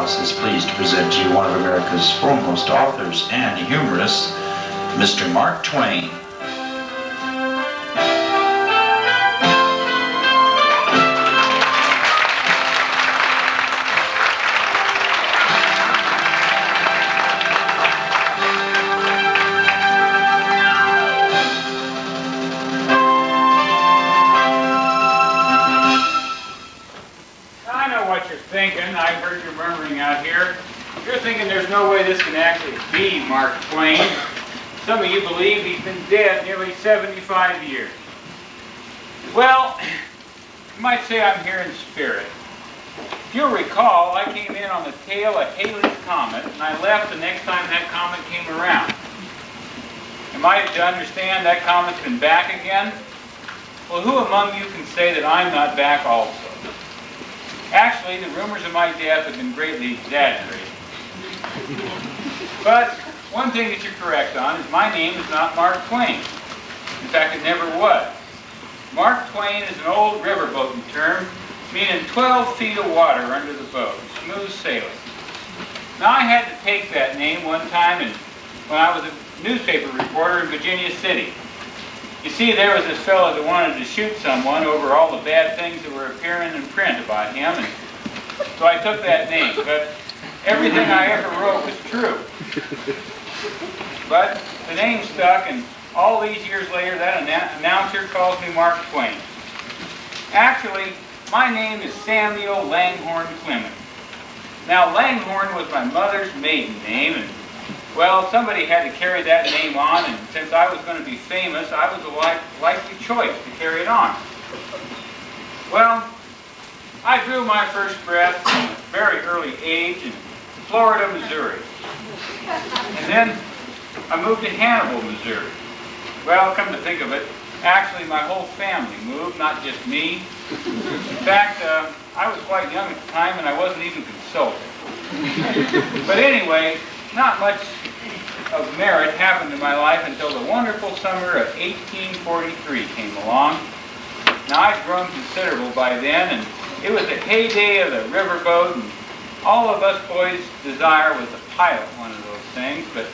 House is pleased to present to you one of America's foremost authors and humorists, Mr. Mark Twain. I heard you murmuring out here. You're thinking there's no way this can actually be Mark Twain. Some of you believe he's been dead nearly 75 years. Well, you might say I'm here in spirit. If you'll recall, I came in on the tail of Halley's Comet, and I left the next time that comet came around. Am I to understand that comet's been back again? Well, who among you can say that I'm not back also? Actually, the rumors of my death have been greatly exaggerated. But one thing that you're correct on is my name is not Mark Twain. In fact, it never was. Mark Twain is an old riverboating term meaning 12 feet of water under the boat, smooth sailing. Now, I had to take that name one time when I was a newspaper reporter in Virginia City. You see, there was this fellow that wanted to shoot someone over all the bad things that were appearing in print about him, and so I took that name. But everything I ever wrote was true. But the name stuck, and all these years later, that announcer calls me Mark Twain. Actually, my name is Samuel Langhorne Clement. Now, Langhorne was my mother's maiden name, and well, somebody had to carry that name on, and since I was going to be famous, I was a likely choice to carry it on. Well, I drew my first breath at a very early age in Florida, Missouri. And then I moved to Hannibal, Missouri. Well, come to think of it, actually my whole family moved, not just me. In fact, I was quite young at the time, and I wasn't even consulted. But anyway, not much of merit happened in my life until the wonderful summer of 1843 came along. Now, I'd grown considerable by then, and it was the heyday of the riverboat, and all of us boys' desire was to pilot one of those things. But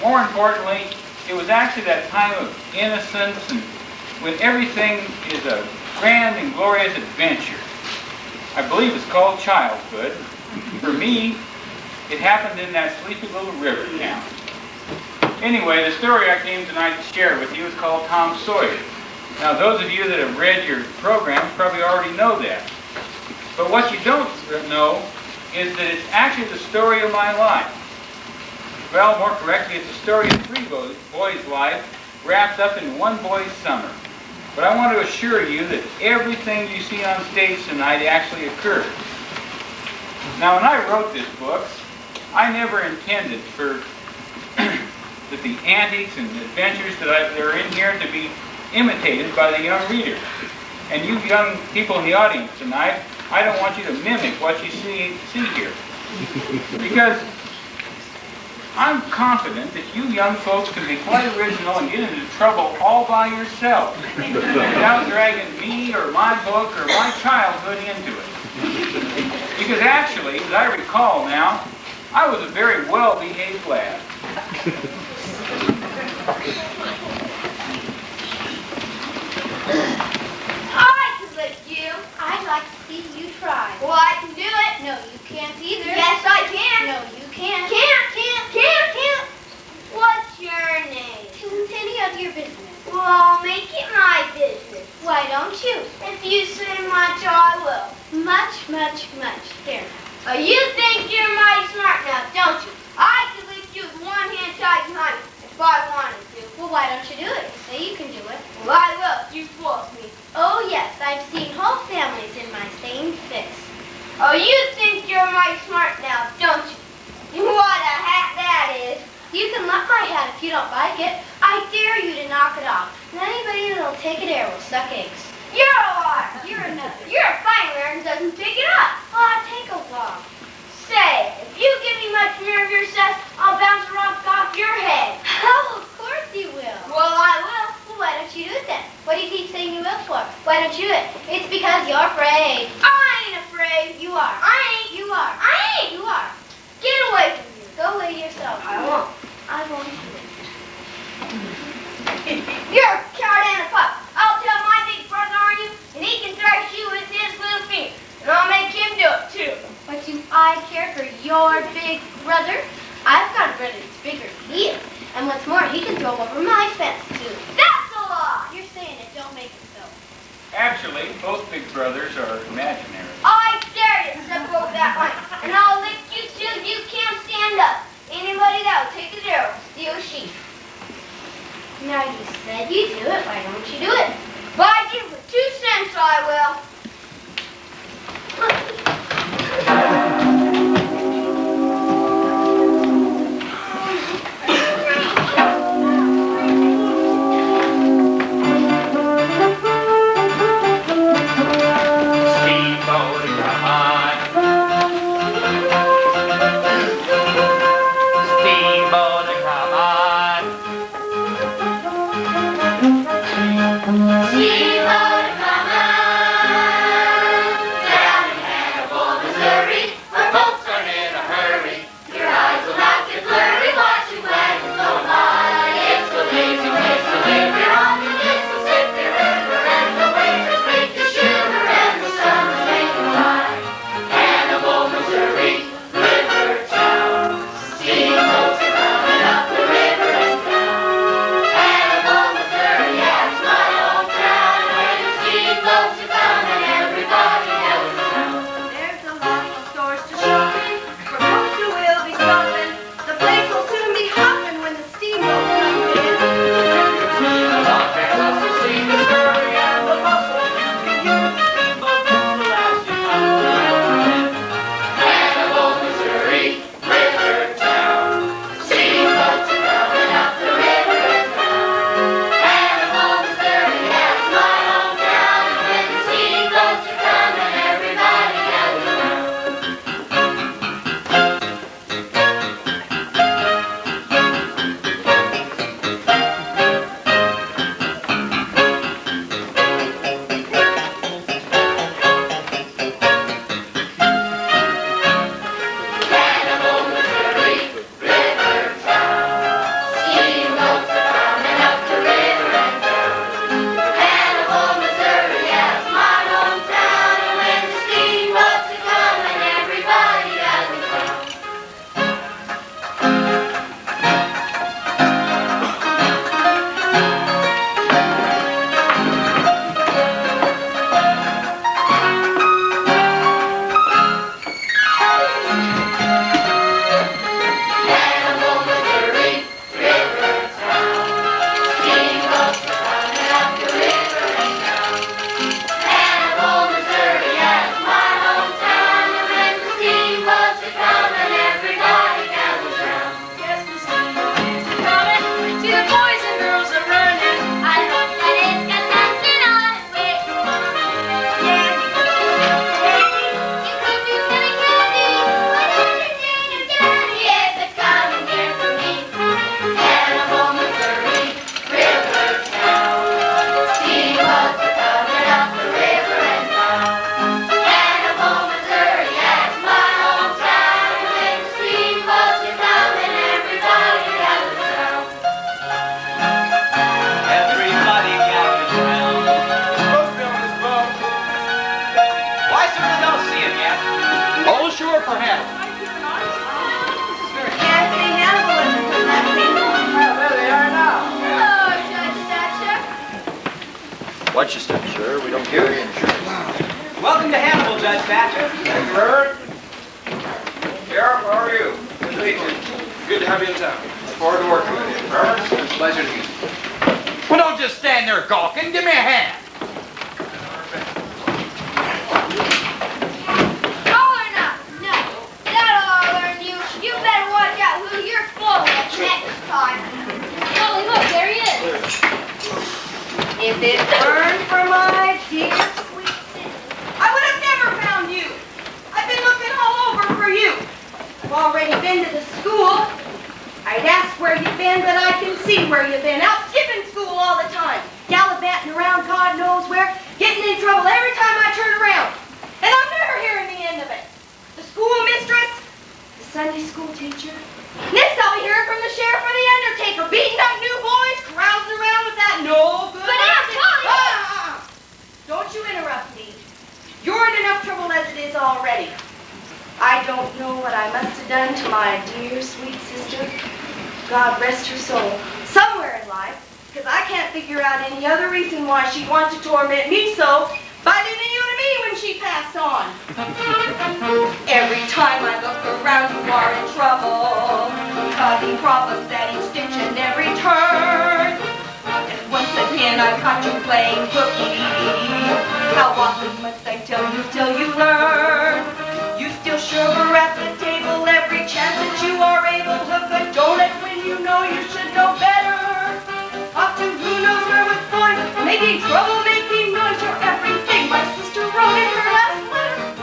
more importantly, it was actually that time of innocence and when everything is a grand and glorious adventure. I believe it's called childhood. For me, it happened in that sleepy little river town. Anyway, the story I came tonight to share with you is called Tom Sawyer. Now, those of you that have read your program probably already know that. But what you don't know is that it's actually the story of my life. Well, more correctly, it's the story of three boys' lives wrapped up in one boy's summer. But I want to assure you that everything you see on stage tonight actually occurred. Now, when I wrote this book, I never intended for the antics and adventures that are in here to be imitated by the young reader. And you young people in the audience tonight, I don't want you to mimic what you see here. Because I'm confident that you young folks can be quite original and get into trouble all by yourself without dragging me or my book or my childhood into it. Because actually, as I recall now, I was a very well-behaved lad. I could lick you. I'd like to see you try. Well, I can do it. No, you can't either. Yes, I can. No, you can't. Can't. What's your name? Isn't any of your business. Well, I'll make it my business. Why don't you? If you say much, I will. Much. There. Oh, you think you're mighty smart now, don't you? I could lick you with one hand tied behind me if I wanted to. Well, why don't you do it? You say you can do it. Well, I will if you force me. Oh, yes, I've seen whole families in my same fist. Oh, you think you're mighty smart now, don't you? What a hat that is. You can love my hat if you don't like it. I dare you to knock it off. And anybody that'll take it there will suck eggs. You're a liar. You're another. You're a fine wearer who doesn't pick it up. Oh, take a walk. Say, if you give me much more of your cess, I'll bounce a rock off your head. Oh, of course you will. Well, I will. Well, why don't you do it then? What do you keep saying you will for? Why don't you do it? It's because you're afraid. I ain't afraid. You are. I ain't. You You are. I ain't. You are. Get away from here. Go away yourself. I won't. I won't. You're a coward and a pup. I'll tell my big brother on you, and he can thrash you with his little finger. And I'll make him do it, too. What do I care for your big brother? I've got a brother that's bigger than he is. And what's more, he can throw over my fence, too. That's a lie! You're saying it. Don't make it so. Actually, both big brothers are imaginary. I dare you to step over that line, and I'll lick you till you can't stand up. Anybody that will take a arrow, steal a sheep. Now you said you'd do it, why don't you do it? Buy you for 2 cents, I will. Watch your step, sir. We don't carry insurance. Welcome to Hannibal, Judge Thatcher. Bird. Sheriff, how are you? Good to meet you. Good to have you in town. Look forward to working with you. Bird, pleasure to meet you. Well, don't just stand there gawking. Give me a hand. All or nothing. No. That'll all learn you. You better watch out who you're fooling next time. Ollie, look, there he is. If it weren't for my dear sweet city, I would have never found you. I've been looking all over for you. I've already been to the school. I'd ask where you've been, but I can see where you've been. Out skipping school all the time. Gallivanting around God teacher. Next I'll be hearing from the sheriff or the undertaker, beating up new boys, carousing around with that no good. But Aunt Polly! Don't you interrupt me. You're in enough trouble as it is already. I don't know what I must have done to my dear, sweet sister. God rest her soul. Somewhere in life, because I can't figure out any other reason why she'd want to torment me so by leaving you to me when she passed on. Every time I look around, you are in trouble, causing problems at each stitch and every turn. And once again, I've caught you playing hooky. How often must I tell you till you learn? You steal sugar at the table every chance that you are able. Hook a donut when you know you should know better. Off to who knows where with going, making trouble, making noise. You're everything my sister wrote in her last letter.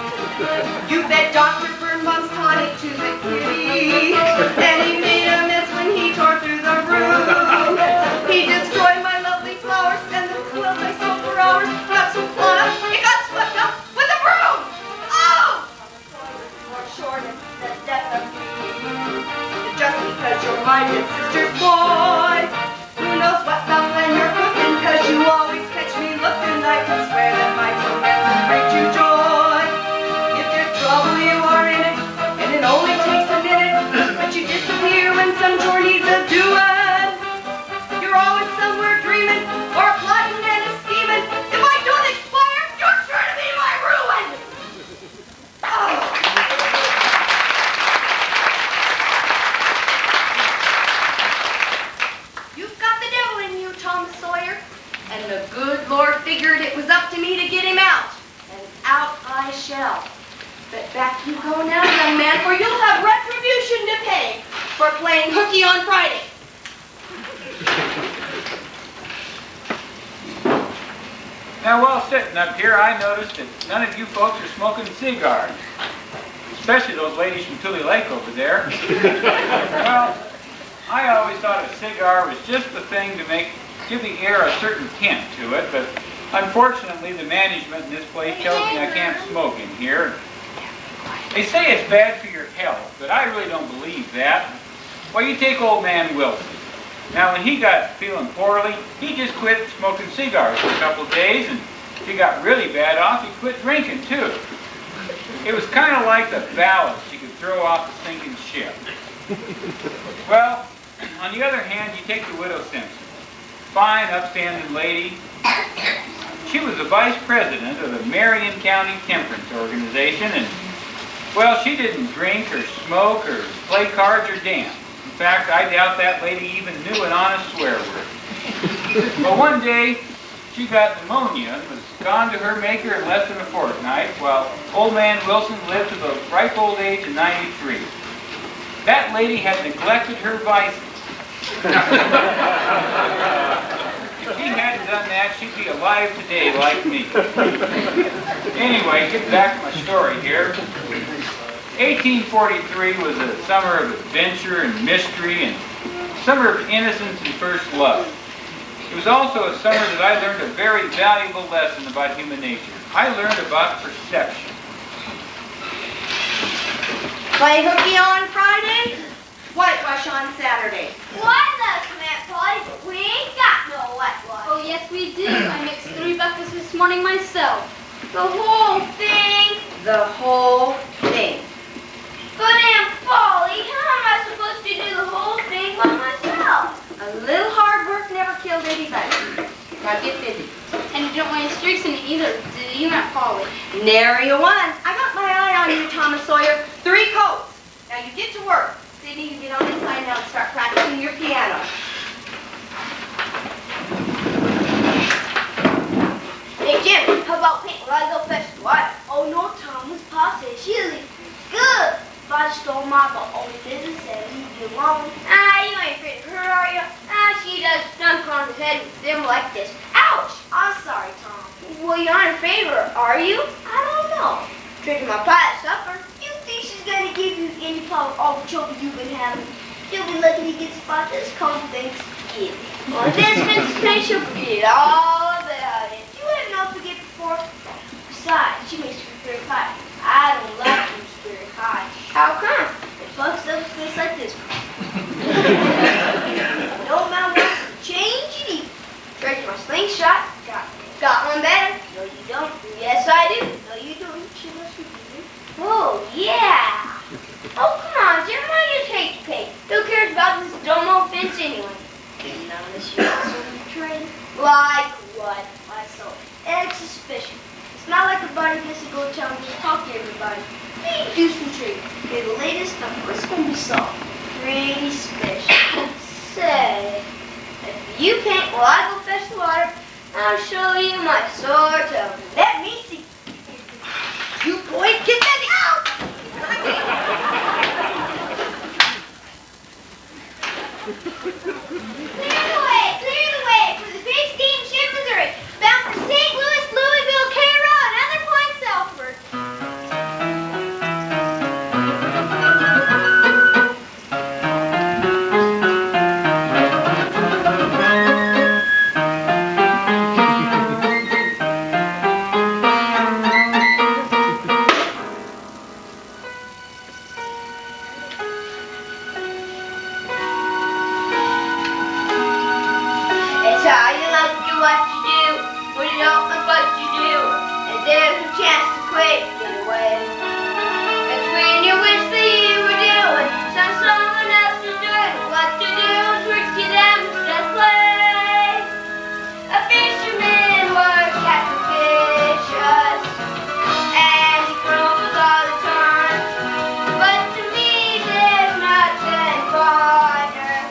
You bet Dr. Burned Mom's tonic to the kitty, and he made a mess when he tore through the room. He destroyed my lovely flowers and the quilt I sewed for hours. Got so caught up, it got swept up with a broom. Oh! More short than the death of me. Just because you're my dead sister's boy. Who knows what stuff when you're cooking, cause you always catch me looking. I can swear that my torment will bring you joy. If there's trouble, you are in it, and it only takes a minute. But you disappear when some chore needs a doing. You're always somewhere dreaming, or plotting and a scheming. If I don't expire, you're sure to be my ruin. Oh. You've got the devil in you, Tom Sawyer. And the good Lord figured it was up to me to get him out. And out I shall. But back you go now, young man, for you'll have retribution to pay for playing hooky on Friday. Now, while sitting up here, I noticed that none of you folks are smoking cigars. Especially those ladies from Tule Lake over there. Well, I always thought a cigar was just the thing to give the air a certain tint to it, but unfortunately the management in this place tells me I can't smoke in here. They say it's bad for your health, but I really don't believe that. Well, you take old man Wilson. Now, when he got feeling poorly, he just quit smoking cigars for a couple of days, and if he got really bad off, he quit drinking too. It was kind of like the ballast you could throw off a sinking ship. Well, on the other hand, you take the widow Simpson. Fine, upstanding lady. She was the vice president of the Marion County Temperance Organization, and, well, she didn't drink or smoke or play cards or dance. In fact, I doubt that lady even knew an honest swear word. But one day, she got pneumonia and was gone to her maker in less than a fortnight, while old man Wilson lived to the ripe old age of 93. That lady had neglected her vices. If she hadn't done that, she'd be alive today like me. Anyway, get back to my story here. 1843 was a summer of adventure and mystery and summer of innocence and first love. It was also a summer that I learned a very valuable lesson about human nature. I learned about perception. Play hooky on Friday, whitewash on Saturday. Why love some Aunt Polly, but we ain't got no whitewash. Oh, yes, we do. I mixed 3 buckets this morning myself. The whole thing? The whole thing. But Aunt Polly, how am I supposed to do the whole thing by myself? A little hard work never killed anybody. Now get busy. And you don't want any streaks in it either, do you, Aunt Polly? Nary a one. I got my eye on you, Thomas Sawyer. 3 coats. Now you get to work. Sidney, you get on inside now and start practicing your piano. Hey, Jim, how about paint where I go festival? Oh, no, Thomas. Pa says she'll leave good. If I stole my own business and leave you alone. You ain't afraid of her, are you? She does dunk on the head with them like this. Ouch! I'm sorry, Tom. Well, you aren't in favor, are you? I don't know. Drinking my pie at supper. You think she's gonna give you any part of all the trouble you've been having? She'll be lucky to get spot this come Thanksgiving. Well, this Mrs. she'll forget all about it. You had enough to get before. Besides, she makes her very high. I don't like them very high. How come? It fucks up the yeah. Oh, come on, Jeremiah, just hate to pay. Who cares about this dumb old fence anyway? Didn't notice you also trade. Like what? I saw egg suspicion. It's not like a buddy gets to go tell me to talk to everybody. Hey, do some trade. You're the latest on what's going to be solved. Pretty special. Say, if you can't, well, I go fetch the water. I'll show you my sore toe. Let me see. You boys get that out! Clear the way for the big steamship Missouri, bound for St. Louis, Louisville, Cairo, and other points southward. It's how you like to what you do, when you don't look what you do, and there's a chance to quit, get away. It's when you wish that you were doing someone else is doing what to do is risky them to play. A fisherman works at the fishes, and he crumbles all the time. But to me, there's nothing finer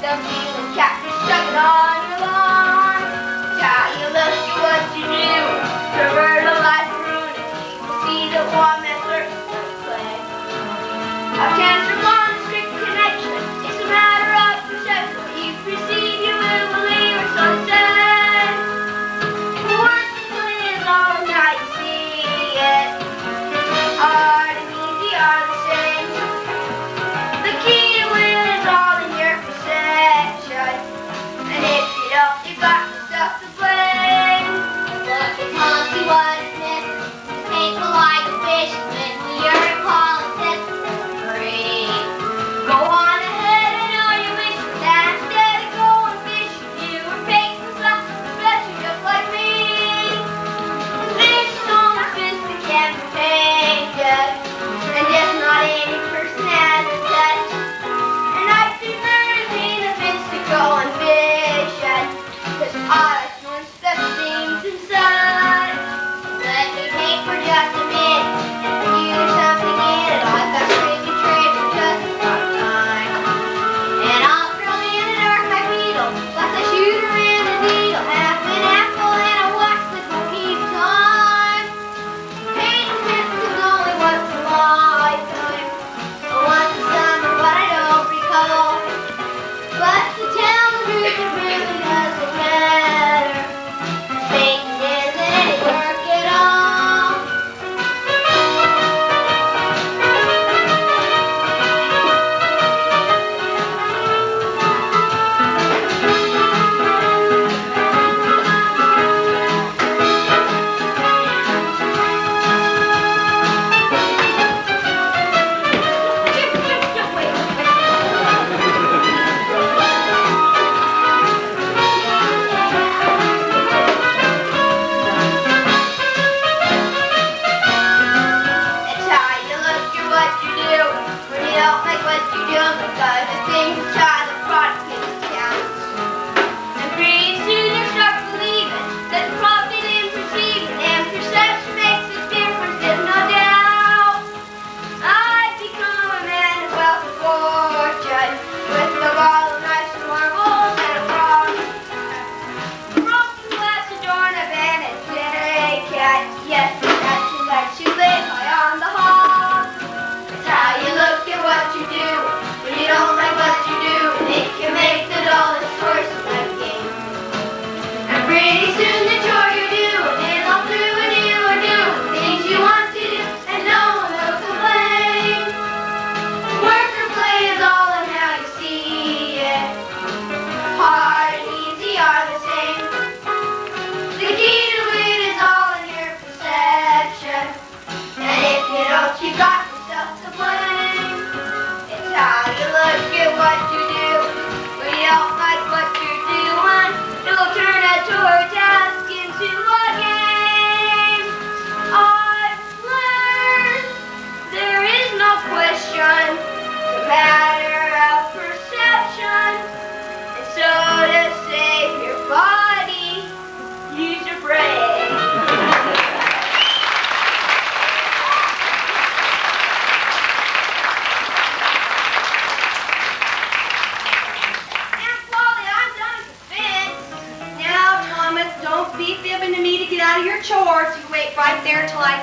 than feeling captain stuck on your lawn. How you look at what you do, pervert a life ruin, and people see the one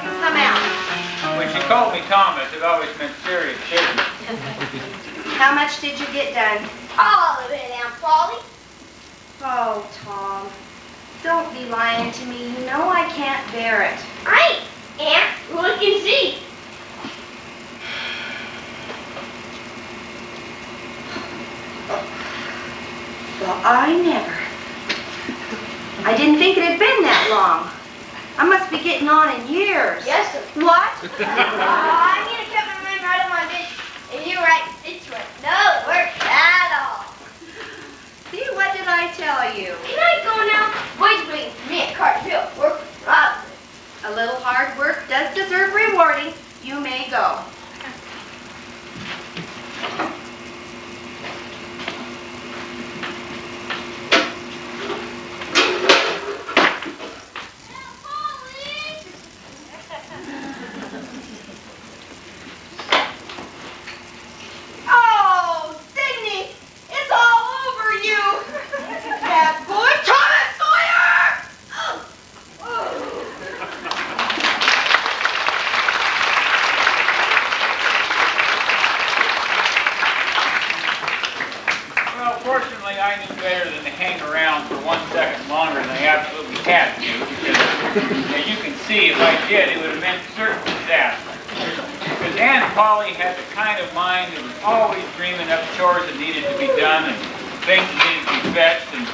Come out. When she called me Thomas, it always meant serious business. How much did you get done? All of it, Aunt Polly. Oh, Tom. Don't be lying to me. You know I can't bear it. Right, Aunt. Look and see. Well, I never. I didn't think it had been that long. I must be getting on in years. Yes, sir. What? I'm going to keep my mind right on my business. And you're right, it's right. No work at all. See, what did I tell you? Can I go now? Boys waiting for me at Carterville. Work for Robin. A little hard work does deserve rewarding. You may go. Oh, Sydney, it's all over you. That boy, Thomas Sawyer! Well, fortunately, I knew better than to hang around for 1 second longer than I absolutely had to, because as you can see, if I did, it would have meant certain disaster. Because Aunt Polly had the kind of mind that was always dreaming up chores that needed to be done and things that needed to be fetched. And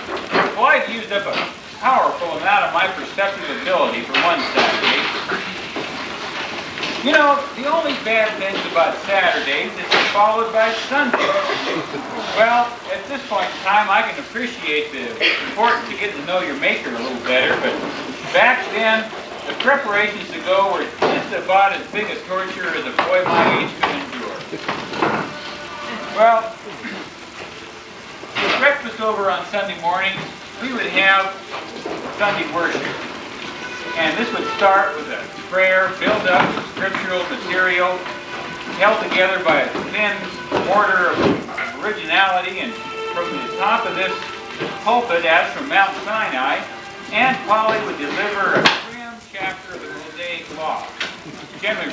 well, I'd used up a powerful amount of my perceptive ability for one Saturday. You know, the only bad things about Saturdays is they're followed by Sundays. Well, at this point in time, I can appreciate the importance of getting to know your maker a little better, but back then, the preparations to go were just about as big a torture as a boy my age could endure. Well, with breakfast over on Sunday morning, we would have Sunday worship. And this would start with a prayer filled up with scriptural material, held together by a thin mortar of originality, and from the top of this pulpit, as from Mount Sinai, Aunt Polly would deliver a trim chapter of the Mosaic Law, generally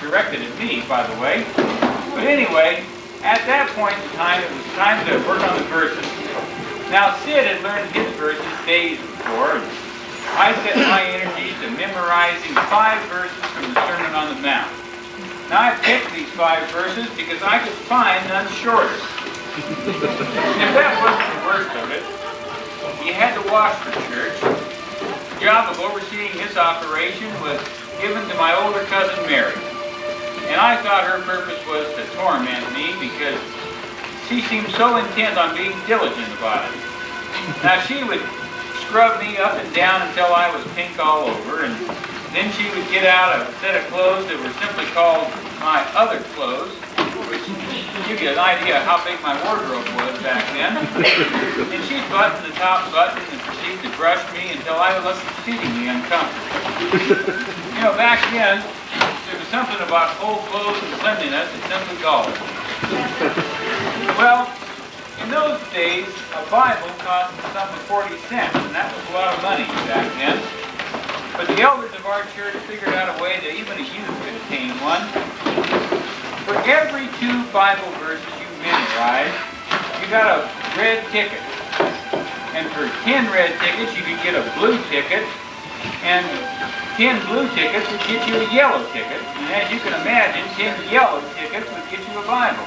directed at me, by the way. But anyway, at that point in time, it was time to work on the verses. Now, Sid had learned his verses days before, and I set my energies to memorizing 5 verses from the Sermon on the Mount. Now, I picked these 5 verses because I could find none shorter. If that wasn't the worst of it, you had to wash the church. The job of overseeing this operation was given to my older cousin Mary. And I thought her purpose was to torment me because she seemed so intent on being diligent about it. Now, she would scrub me up and down until I was pink all over, and then she would get out a set of clothes that were simply called my other clothes, which give you an idea of how big my wardrobe was back then. And she'd button the top button and proceed to brush me until I was exceedingly uncomfortable. You know, back then, there was something about old clothes and cleanliness that simply galled. Well, in those days, a Bible cost something 40 cents, and that was a lot of money back then. But the elders of our church figured out a way that even a youth could attain one. For every 2 Bible verses you memorize, you got a red ticket. And for 10 red tickets, you could get a blue ticket, and 10 blue tickets would get you a yellow ticket. And as you can imagine, 10 yellow tickets would get you a Bible.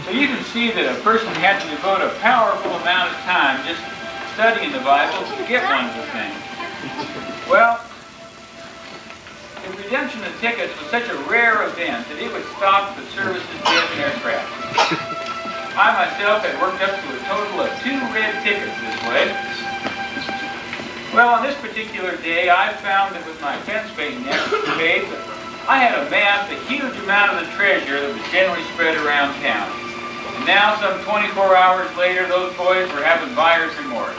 So you can see that a person had to devote a powerful amount of time just studying the Bible to get one of the things. Well, the redemption of tickets was such a rare event that it would stop the services dead in their tracks. I myself had worked up to a total of 2 red tickets this way. Well, on this particular day, I found that with my fence painting escapades, I had amassed a huge amount of the treasure that was generally spread around town. And now, some 24 hours later, those boys were having buyer's remorse.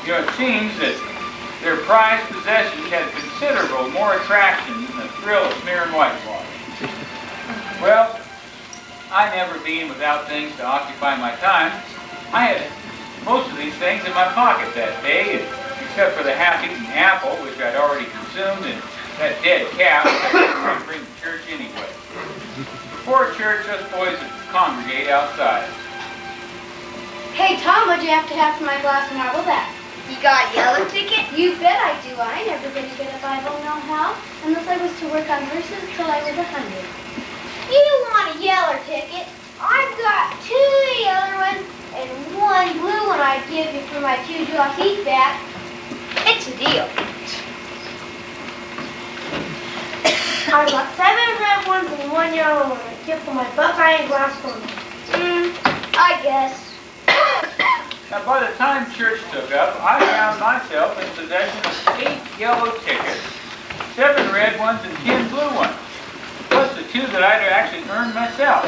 You know, it seems that their prized possessions had considerable more attraction than the thrill of smearing whitewash. Well, I never being without things to occupy my time, I had most of these things in my pocket that day, except for the half-eaten apple, which I'd already consumed, and that dead calf I bring to church anyway. Before church, us boys would congregate outside. Hey, Tom, what'd you have to have for my glass marble back? You got a yellow ticket? You bet I do. I never gonna get a Bible no how, unless I was to work on verses till I was 100. You want a yellow ticket? I've got 2 yellow ones and 1 blue one I'd give you for my 2 draw teeth back. It's a deal. I've got 7 red ones and 1 yellow one I'd give for my Buckeye and glass one. I guess. Now, by the time church took up, I found myself in possession of 8 yellow tickets, 7 red ones, and 10 blue ones, plus the 2 that I'd actually earned myself.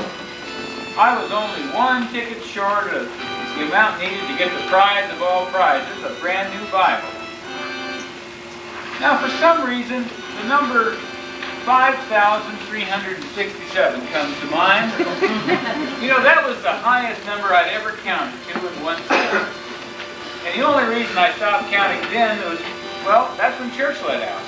I was only 1 ticket short of the amount needed to get the prize of all prizes, a brand new Bible. Now, for some reason, the number 5,367 comes to mind. You know, that was the highest number I'd ever counted to in one sitting. And the only reason I stopped counting then was, well, that's when church let out.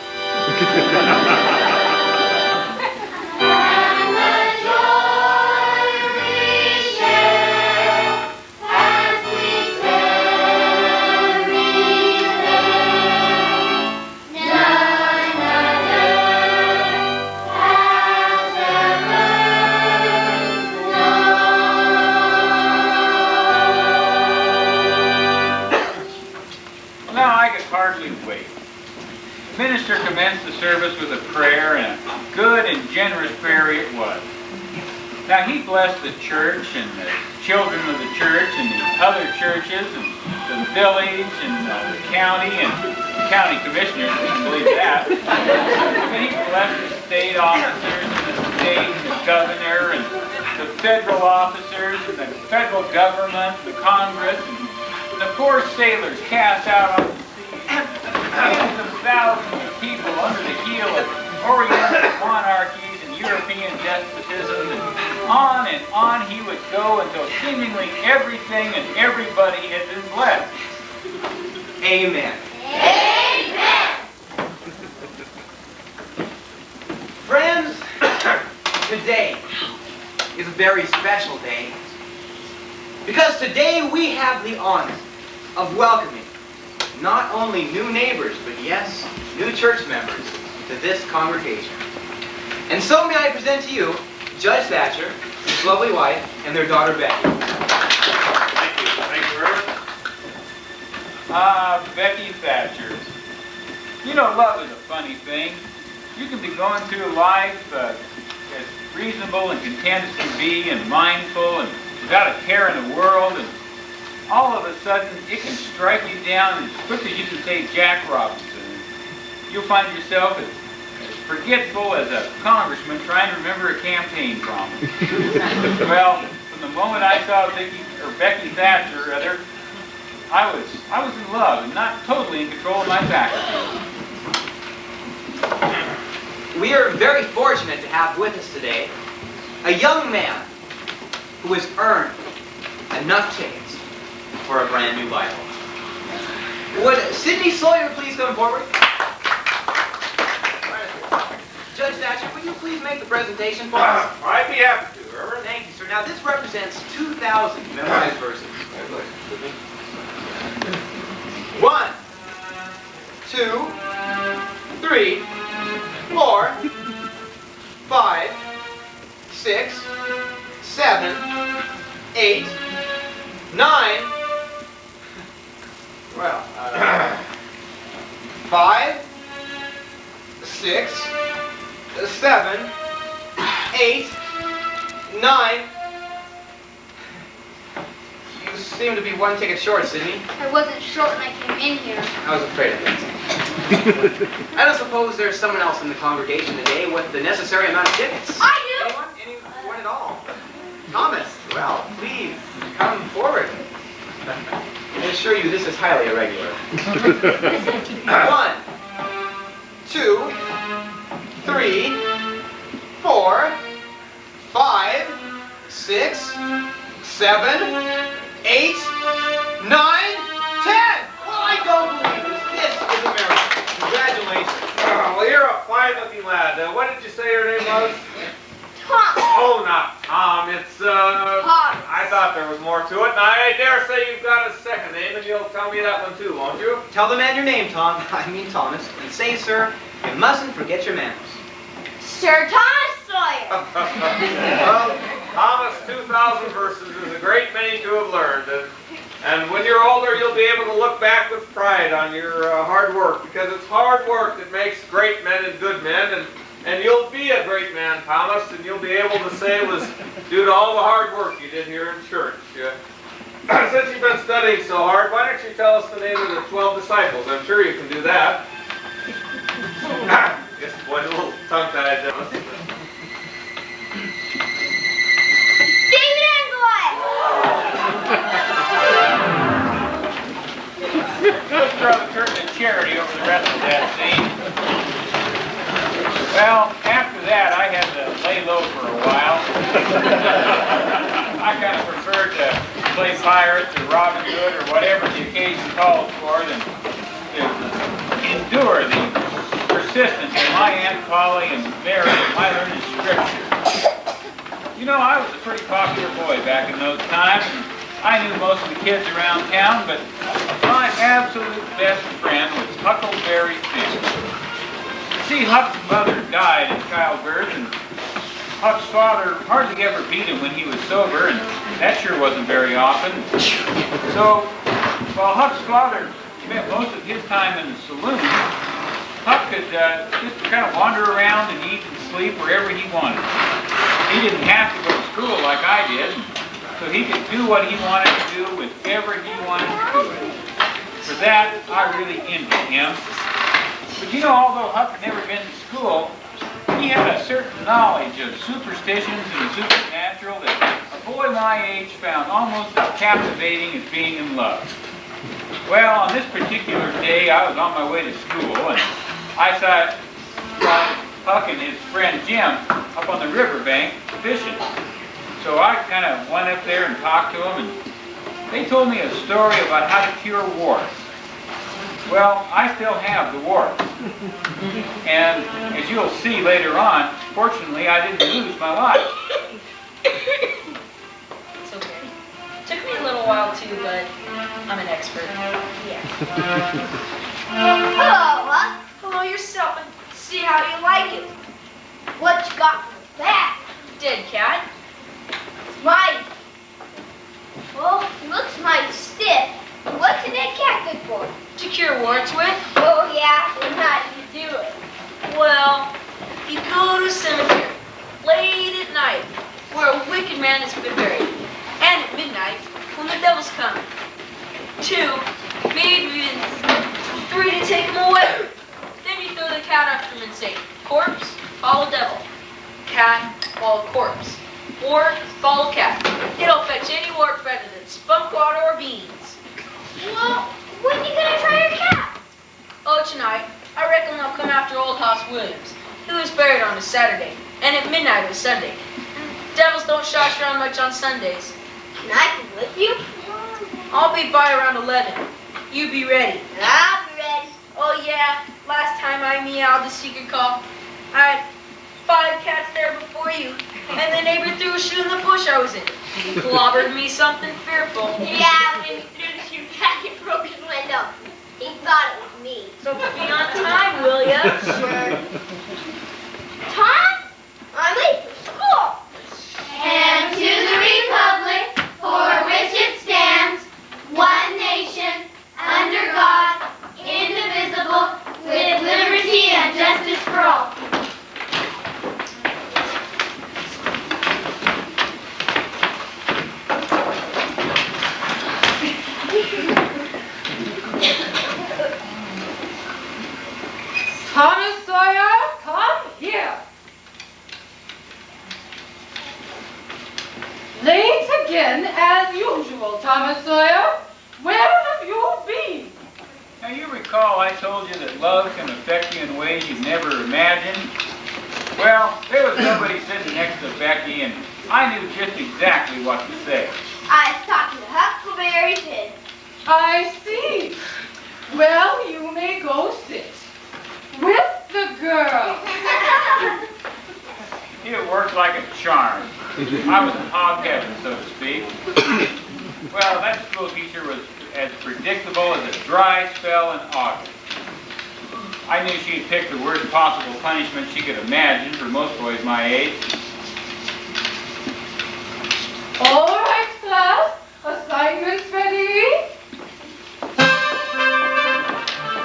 Hardly wait. The minister commenced the service with a prayer, and a good and generous prayer it was. Now, he blessed the church and the children of the church and the other churches and the village and the county and the county commissioners, if you can believe that. And he blessed the state officers and the state and the governor and the federal officers and the federal government, the Congress, and the poor sailors cast out on the tens of thousands of people under the heel of Oriental monarchies and European despotism, and on he would go until seemingly everything and everybody had been blessed. Amen. Amen! Friends, today is a very special day because today we have the honor of welcoming not only new neighbors, but yes, new church members to this congregation. And so may I present to you Judge Thatcher, his lovely wife, and their daughter Becky. Thank you. Thank you, Reverend. Becky Thatcher. You know, love is a funny thing. You can be going through life as reasonable and content as can be, and mindful, and without a care in the world, and all of a sudden, it can strike you down as quick as you can say Jack Robinson. You'll find yourself as forgetful as a congressman trying to remember a campaign promise. Well, from the moment I saw Becky Thatcher, rather, I was in love and not totally in control of my faculties. We are very fortunate to have with us today a young man who has earned enough tickets for a brand new Bible. Would Sidney Sawyer please come forward? Judge Thatcher, would you please make the presentation for us? I'd be happy to, Reverend. Thank you, sir. Now, this represents 2,000 memorized verses. 1, 2, 3, 4, 5, 6, 7, 8, 9. Well, 5, 6, 7, 8, 9. You seem to be 1 ticket short, Sidney. I wasn't short when I came in here. I was afraid of it. I don't suppose there's someone else in the congregation today with the necessary amount of tickets. I do! Anyone at all? Thomas, well, please, come forward. I assure you this is highly irregular. 1, 2, 3, 4, 5, 6, 7, 8, 9, 10! Well, I don't believe this. This is a miracle. Congratulations. Well, Well, you're a fine-looking lad. What did you say your name was? Tom. Oh, not Tom. It's, I thought there was more to it. And I dare say you've got a second name, and you'll tell me that one too, won't you? Tell the man your name, Tom. I mean Thomas. And say, sir, you mustn't forget your manners. Sir Thomas Sawyer. Well, Thomas 2,000 verses is a great many to have learned. And when you're older, you'll be able to look back with pride on your hard work, because it's hard work that makes great men and good men. And you'll be a great man, Thomas, and you'll be able to say it was due to all the hard work you did here in church. Since you've been studying so hard, why don't you tell us the name of the 12 disciples? I'm sure you can do that. Just one little tongue-tied. David and Goliath. Let's throw the curtain of charity over the rest of that scene. Well, after that, I had to lay low for a while. I kind of preferred to play pirates or Robin Hood or whatever the occasion called for than to endure the persistence of my Aunt Polly and Mary and my learned scripture. You know, I was a pretty popular boy back in those times, and I knew most of the kids around town, but my absolute best friend was Huckleberry Finn. See, Huck's mother died in childbirth, and Huck's father hardly ever beat him when he was sober, and that sure wasn't very often. So, while Huck's father spent most of his time in the saloon, Huck could just kind of wander around and eat and sleep wherever he wanted. He didn't have to go to school like I did, so he could do what he wanted to do whenever he wanted to do it. For that, I really envied him. But you know, although Huck had never been to school, he had a certain knowledge of superstitions and the supernatural that a boy my age found almost as captivating as being in love. Well, on this particular day, I was on my way to school, and I saw Huck and his friend Jim up on the riverbank fishing. So I kind of went up there and talked to them, and they told me a story about how to cure warts. Well, I still have the warts. And as you'll see later on, fortunately, I didn't lose my life. It's okay. Took me a little while too, but I'm an expert. Yeah. Hello, Huck. Hello yourself, and see how you like it. What you got for that? Dead cat. It's mighty. Well, looks mighty stiff. What's a dead cat good for? To cure warts with? Oh, yeah, and how do you do it? Well, you go to a cemetery late at night where a wicked man has been buried. And at midnight when the devil's coming. 2, maybe even 3 to take him away. Then you throw the cat after him and say, corpse, follow devil. Cat, follow corpse. Wart, follow cat. It'll fetch any wart better than spunk water or beans. Well, when you gonna try your cat? Oh, tonight, I reckon they'll come after old Hoss Williams. He was buried on a Saturday, and at midnight was Sunday. Devils don't shosh around much on Sundays. Can I come with you? I'll be by around 11. You be ready. I'll be ready. Oh yeah, last time I meowed the secret call, I had 5 cats there before you, and the neighbor threw a shoe in the bush I was in. He clobbered me something fearful. Yeah, when you threw the shoe back and broke his window. He thought it was me. So be on time, will ya? Sure. Tom, I'm late for school. And to the republic for which it stands, one nation, under God, indivisible, with liberty and justice for all. Thomas Sawyer, come here. Late again, as usual, Thomas Sawyer. Where have you been? Now, you recall I told you that love can affect you in ways you'd never imagined? Well, there was somebody sitting next to Becky, and I knew just exactly what to say. I was talking to Huckleberry Finn. I see. Well, you may go sit. With the girl. It worked like a charm. I was in hog heaven, so to speak. Well, that school teacher was as predictable as a dry spell in August. I knew she'd picked the worst possible punishment she could imagine for most boys my age. All right, class. Assignments ready?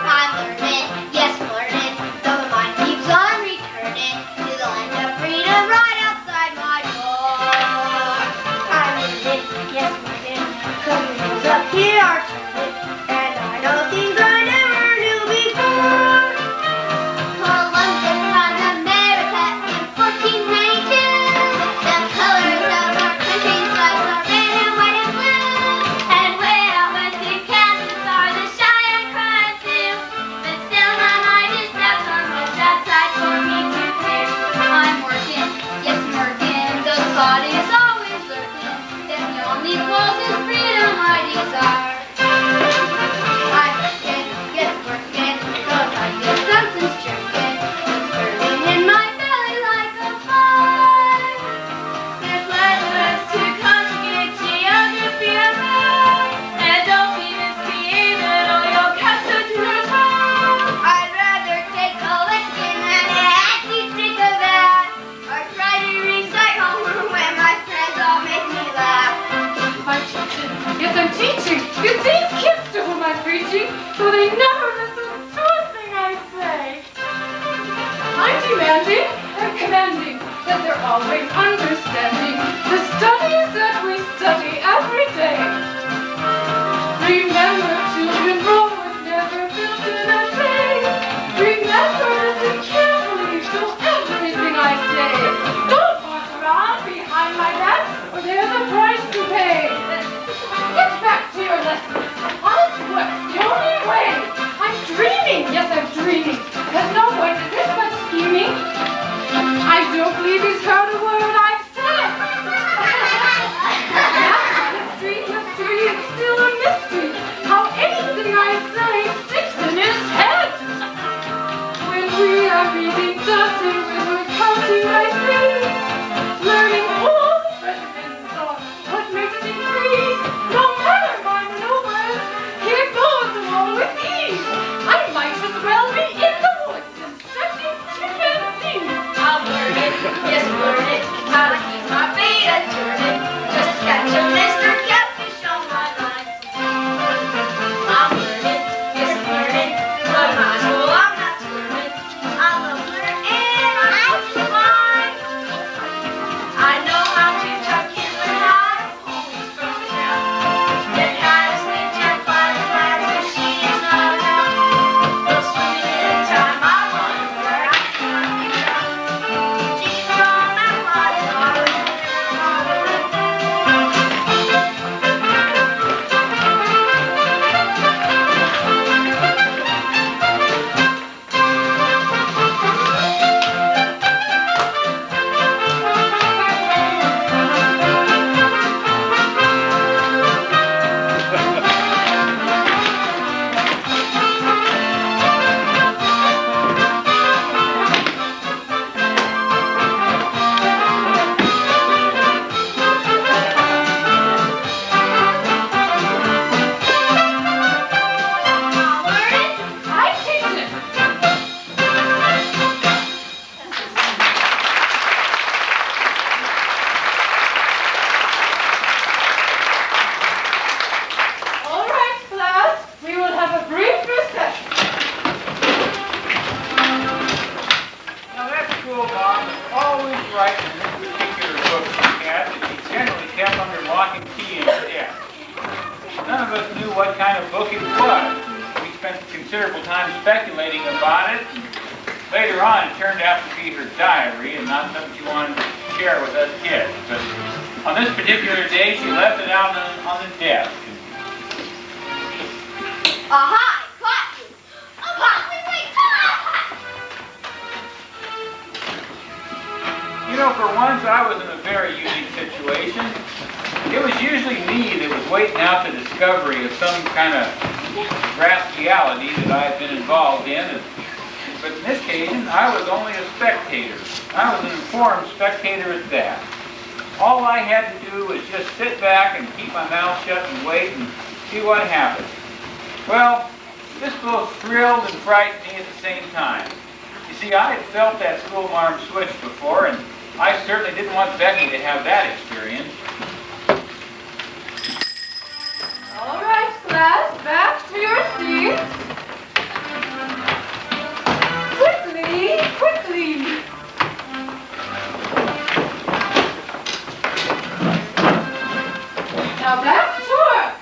I'm learning, yes, learning. Though the mind keeps on returning to the land of freedom right outside my door. I'm learning, yes, learning. Coming up here are turning, and I know things I never knew before. Columbus found America in 1492. The colors of our country's flags are red and white and blue. And way out west in Kansas are the Cheyenne cries too. But still my mind is stuck on what's outside for me to do. I'm working, yes, I'm working. The thought is always lurking that the only cause is freedom I desire. I'm working, yes, working. Cause I feel something's jerking. It's burning in my belly like a fire. There's letters to conjugate geography of math. And don't be misbehaving or you'll catch a tutor's wrath. I'd rather take collection than actually think of that. Or try to recite homework when my friends all make me laugh. I'm teaching. Yes, I'm teaching. You these kids to whom I'm preaching, so they never listen to a thing I say. I'm demanding and commanding that they're always understanding the studies that we study every day. Remember, children, Rome was never built in a day. Remember, listen carefully to everything I say. Don't walk around behind my back, or there's a price to pay. Get back to your lessons. On foot, the only way. I'm dreaming, yes, I'm dreaming. There's no point to this much scheming. I don't believe he's heard a word I've said. Mystery is still a mystery. How anything I say sticks in his head. When we are reading Dante, when we're counting my things, learning all the presidents on what makes me freeze. No matter my maneuvers, here goes the wall with ease. I might as well be in the woods and stretching chimpanzees. I'll learn it, yes, learn it. How to keep my feet a turning. Just catch a Mr. Catfish on my line. I'm learning, yes, learning. But in high school I'm not squirming. I love learning, I'm just fine. I know how to tuck in when I'm always from town. Then how to snitch and find the class if she is not around. Well, swimming in time, I wonder where I can be found. She's on my body, I teach it. All right, class. We will have a brief recess. Now that school mom was always right in this particular book she had that she generally kept under lock and key in her desk. None of us knew what kind of book it was. We spent considerable time speculating about it. Later on, it turned out to be her diary and not something she wanted to share with us kids. But on this particular day, she left it out on the desk. aha, caught you. Wait, You know, for once, I was in a very unique situation. It was usually me that was waiting out the discovery of some kind of rascality that I had been involved in. But but in this occasion, I was only a spectator. I was an informed spectator at that. All I had to do was just sit back and keep my mouth shut and wait and see what happened. Well, this both thrilled and frightened me at the same time. You see, I had felt that schoolmarm switch before, and I certainly didn't want Becky to have that experience. All right, class, back to your seats. Quickly, quickly. Now back to work.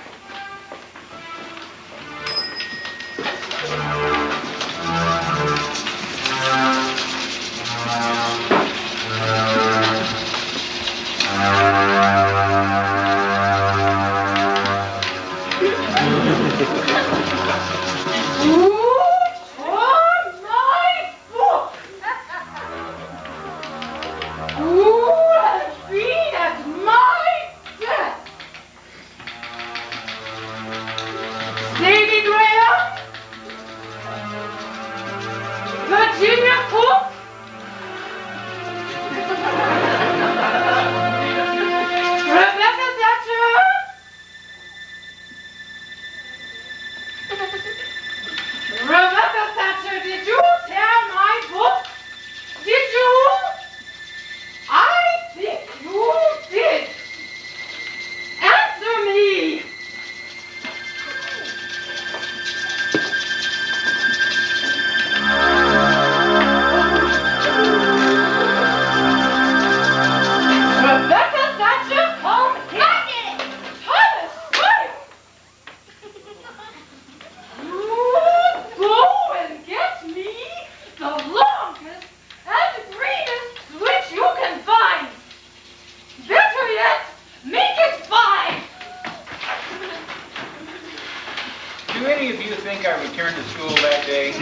Do any of you think I returned to school that day?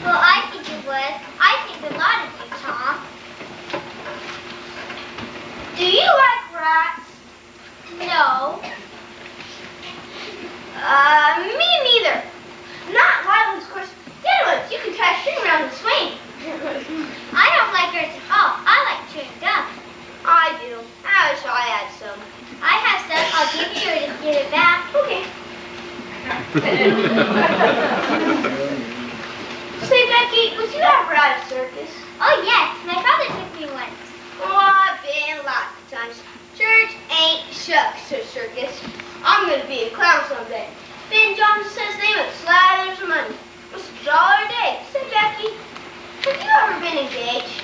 Well, I think it was. I think a lot of you, Tom. Do you like rats? No. Me neither. Not wild ones, of course. Dead ones, you can try string around and swing. I don't like rats at all. I like chewing gum. I do. I wish I had some. I have some. I'll give you to give it back. Okay. Say, Becky, was you ever at a circus? Oh, yes. My father took me once. Oh, I've been lots of times. Church ain't shucks to a circus. I'm going to be a clown someday. Ben Johnson says they went sliding for money. It's $1 a day. Say, Becky, have you ever been engaged?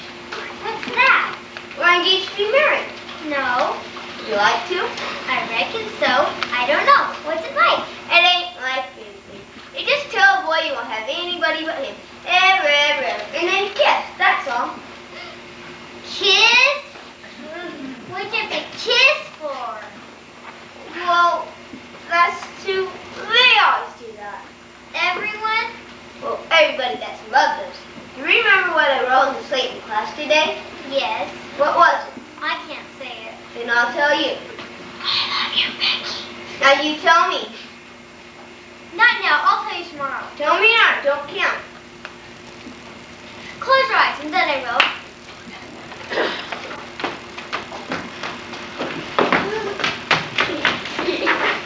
What's that? We're engaged to be married. No. You like to? I reckon so. I don't know. What's it like? It ain't like anything. You just tell a boy you won't have anybody but him. Ever. And then kiss. That's all. Kiss? What's a big kiss for? Well, that's to... They always do that. Everyone? Well, everybody that's in love does. You remember what I wrote in the slate in class today? Yes. What was it? I can't say it. Then I'll tell you. I love you, Becky. Now you tell me. Not now. I'll tell you tomorrow. Tell me now. Don't count. Close your eyes, and then I wrote.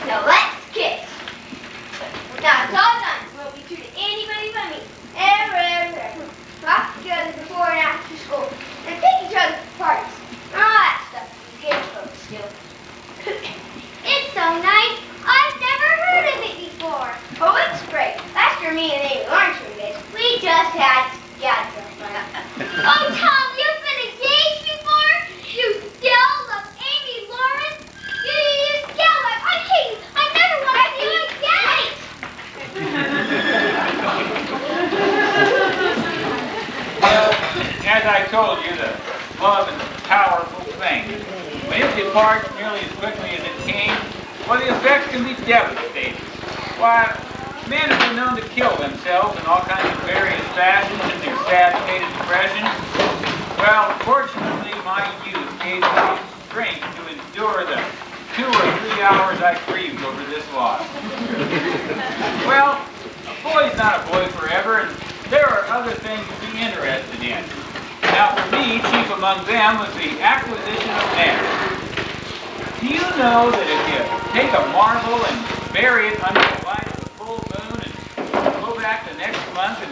Now let's kiss. Now it's all done. Won't be true to anybody but me. Ever. Talk to each other before and after school. And take each other to parties. All that stuff. You get folks do. It's so nice. I've never heard of it before. Oh, it's great. Last year, me and Amy Orange were days. We just had scatterbrains. as I told you, the love is a powerful thing. When it departs nearly as quickly as it came, well, the effects can be devastating. Why, men have been known to kill themselves in all kinds of various fashions in their sad state of depression. Well, fortunately, my youth gave me strength to endure the 2 or 3 hours I grieved over this loss. Well, a boy's not a boy forever, and there are other things to be interested in. Now, for me, chief among them was the acquisition of nests. Do you know that if you take a marble and bury it under the light of the full moon and go back the next month and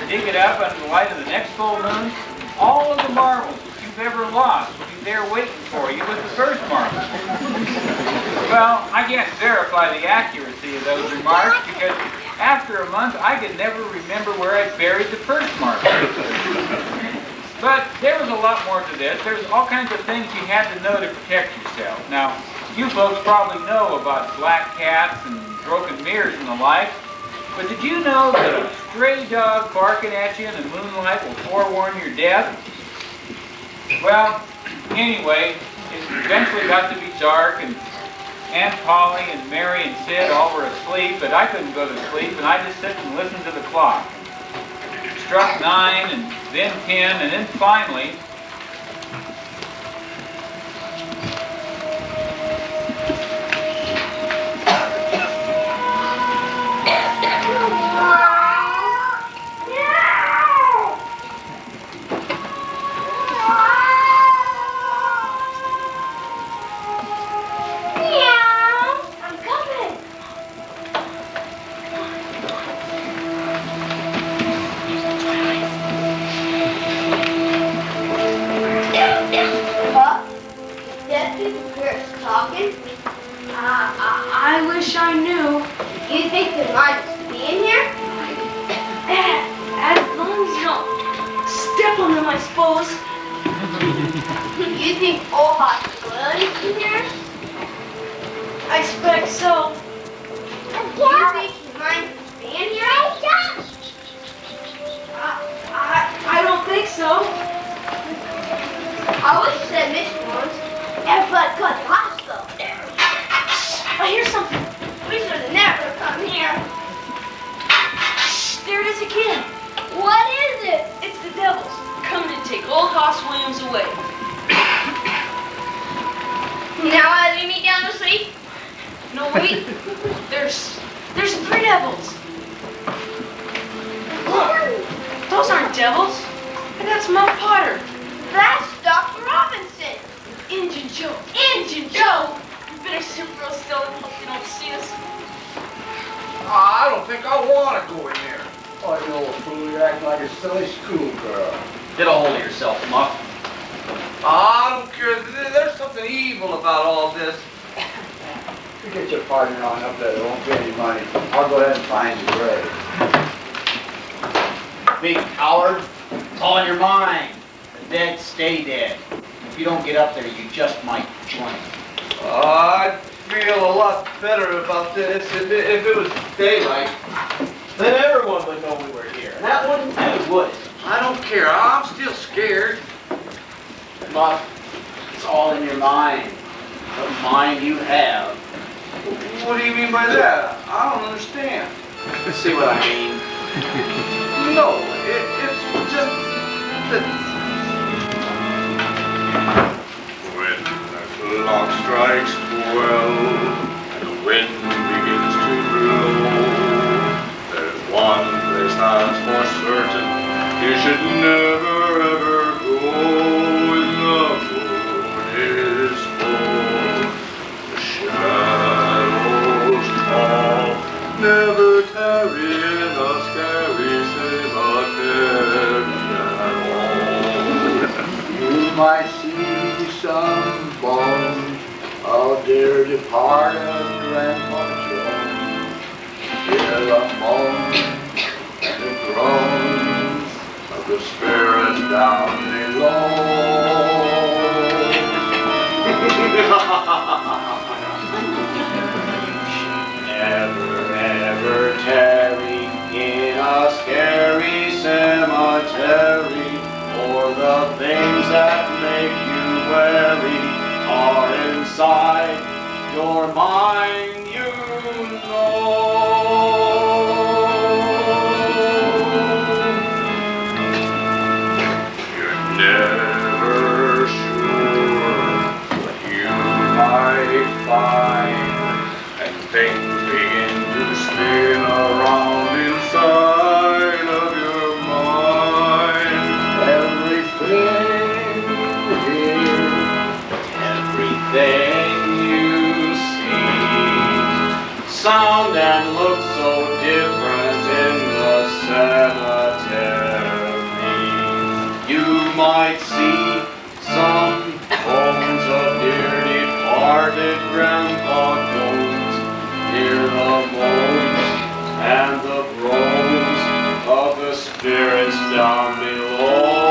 dig it up under the light of the next full moon, all of the marbles that you've ever lost will be there waiting for you with the first marble? Well, I can't verify the accuracy of those remarks because after a month I could never remember where I buried the first marble. But there was a lot more to this. There's all kinds of things you had to know to protect yourself. Now, you folks probably know about black cats and broken mirrors and the like, but did you know that a stray dog barking at you in the moonlight will forewarn your death? Well, anyway, it eventually got to be dark, and Aunt Polly and Mary and Sid all were asleep, but I couldn't go to sleep, and I just sit and listen to the clock. It struck 9, and then 10, and then finally, I wish I knew. You think they might be in here? As long as you don't step on them, I suppose. You think old hospitality's in here? I expect so. You think he might be in here? I don't think so. I wish you said Miss once. Everybody got to the hospital. I hear something. We should have never come here. Shh, there it is again. What is it? It's the devils coming to take old Hoss Williams away. Now I leave me down to sleep? No, wait. There's 3 devils. Look, those aren't devils. And that's Mount Potter. That's Dr. Robinson. Injun Joe. Injun Joe. You better sit real still and hope they don't see us. I don't think I want to go in there. Oh, you old fool, you're acting like a silly schoolgirl. Get a hold of yourself, Muff. I don't care. There's something evil about all this. You get your partner on up there. There won't be any money. I'll go ahead and find your grave. Big coward. It's all in your mind. The dead stay dead. If you don't get up there, you just might join. I'd feel a lot better about this if it was daylight. Then everyone would know we were here. And that wouldn't do, would it? I don't care. I'm still scared. Muff, it's all in your mind. What mind you have. What do you mean by that? I don't understand. See what I mean? No, it's just that... When the clock strikes 12 and the wind begins to blow, there's one place that's for certain: you should never ever go when the moon is full. The shadows tall never tarry in a scary cemetery at all. You might see some bones of dear departed Grandpa Jones. Hear the moans and the groans of the spirits down below. Never ever tarry in a scary cemetery. inside your mind, you know. You're never sure what you might find, and things begin to spin around inside of your mind. Everything here, everything you see, sound and look so different in the cemetery. You might see some bones of dear departed grandpa goats, hear the moans and the groans of the spirits down below.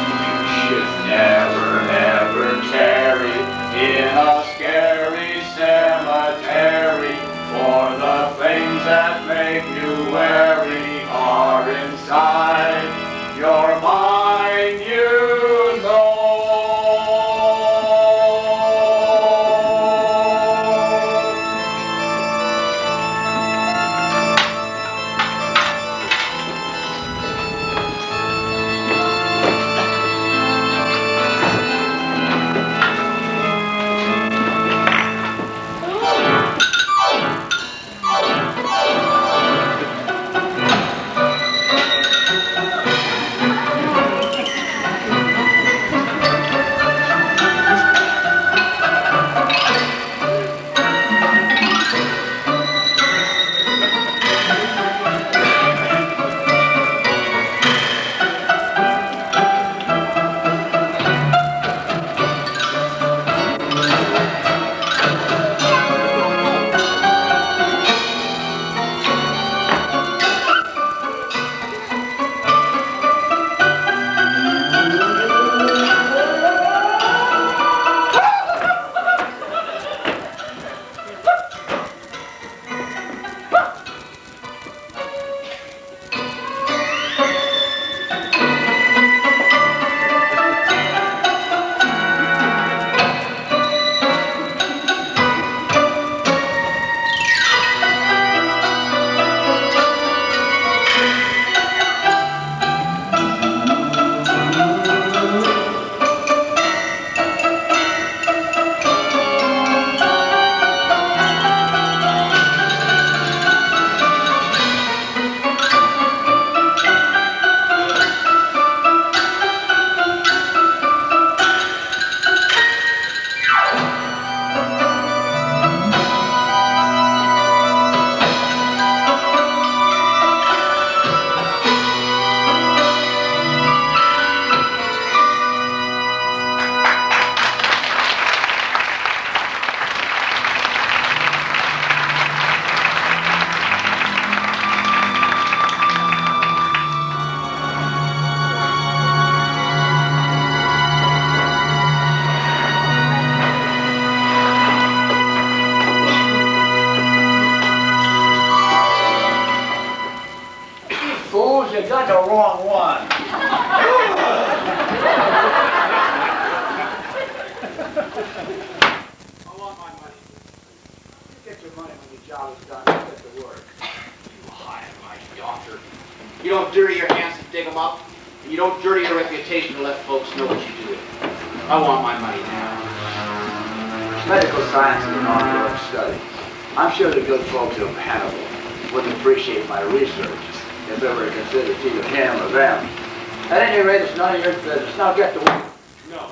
You should never ever tarry in a scary cemetery, for the things that make you wary are inside your mind, you know. You got the wrong one. I want my money. You get your money when the job is done. You get to work. You hire my doctor. You don't dirty your hands to dig them up, and you don't dirty your reputation to let folks know what you do. I want my money now. Medical science is an ongoing study. I'm sure the good folks of Hannibal would appreciate my research if they were considered either him or them. At any rate, it's none of your business. Now get to work. No.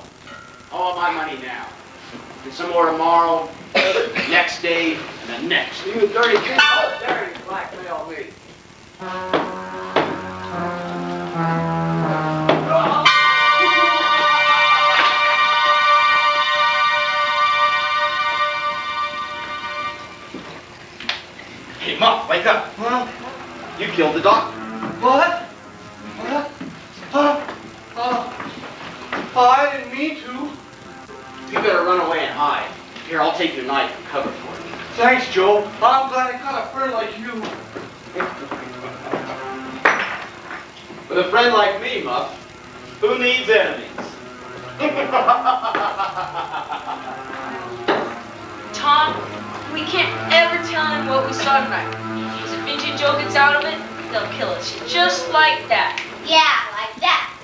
I want my money now. And some more tomorrow, next day, and the next. You dirty kid. Oh, there you blackmail me. Hey, Mom, wake up. Huh? You killed the doctor. What? What? I didn't mean to. You better run away and hide. Here, I'll take your knife and cover for you. Thanks, Joe. I'm glad I got a friend like you. With a friend like me, Muff, Who needs enemies? Tom, we can't ever tell him what we saw tonight. Because if Minty Joe gets out of it, they'll kill us. Just like that. Yeah, like that.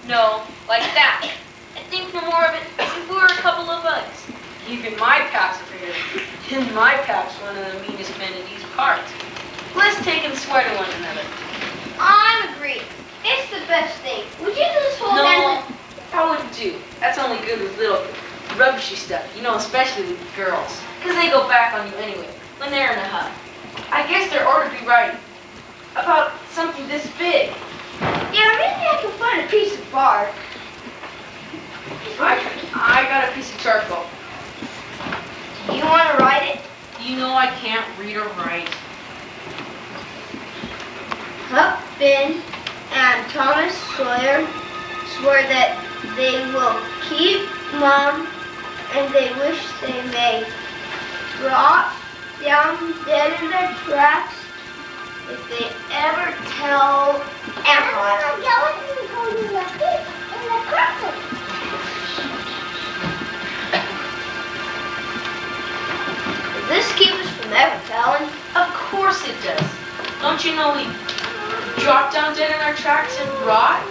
No, like that. I think no more of it as if we were a couple of bugs. Even my pack's a figure. And my pack's one of the meanest men in these parts. Let's take and swear to one another. I'm agreed. It's the best thing. Would you just hold No, on? that wouldn't do. That's only good with little rubbishy stuff, you know, especially with girls. Because they go back on you anyway, when they're in a hug. I guess they're ordered to be writing about something this big. Yeah, maybe I can find a piece of bark. I got a piece of charcoal. You want to write it? You know I can't read or write. Huck Finn and Thomas Sawyer swear that they will keep Mom and they wish they may drop down dead in their tracks if they ever tell Emma. Does this keep us from ever telling? Of course it does. Don't you know we drop down dead in our tracks and rot?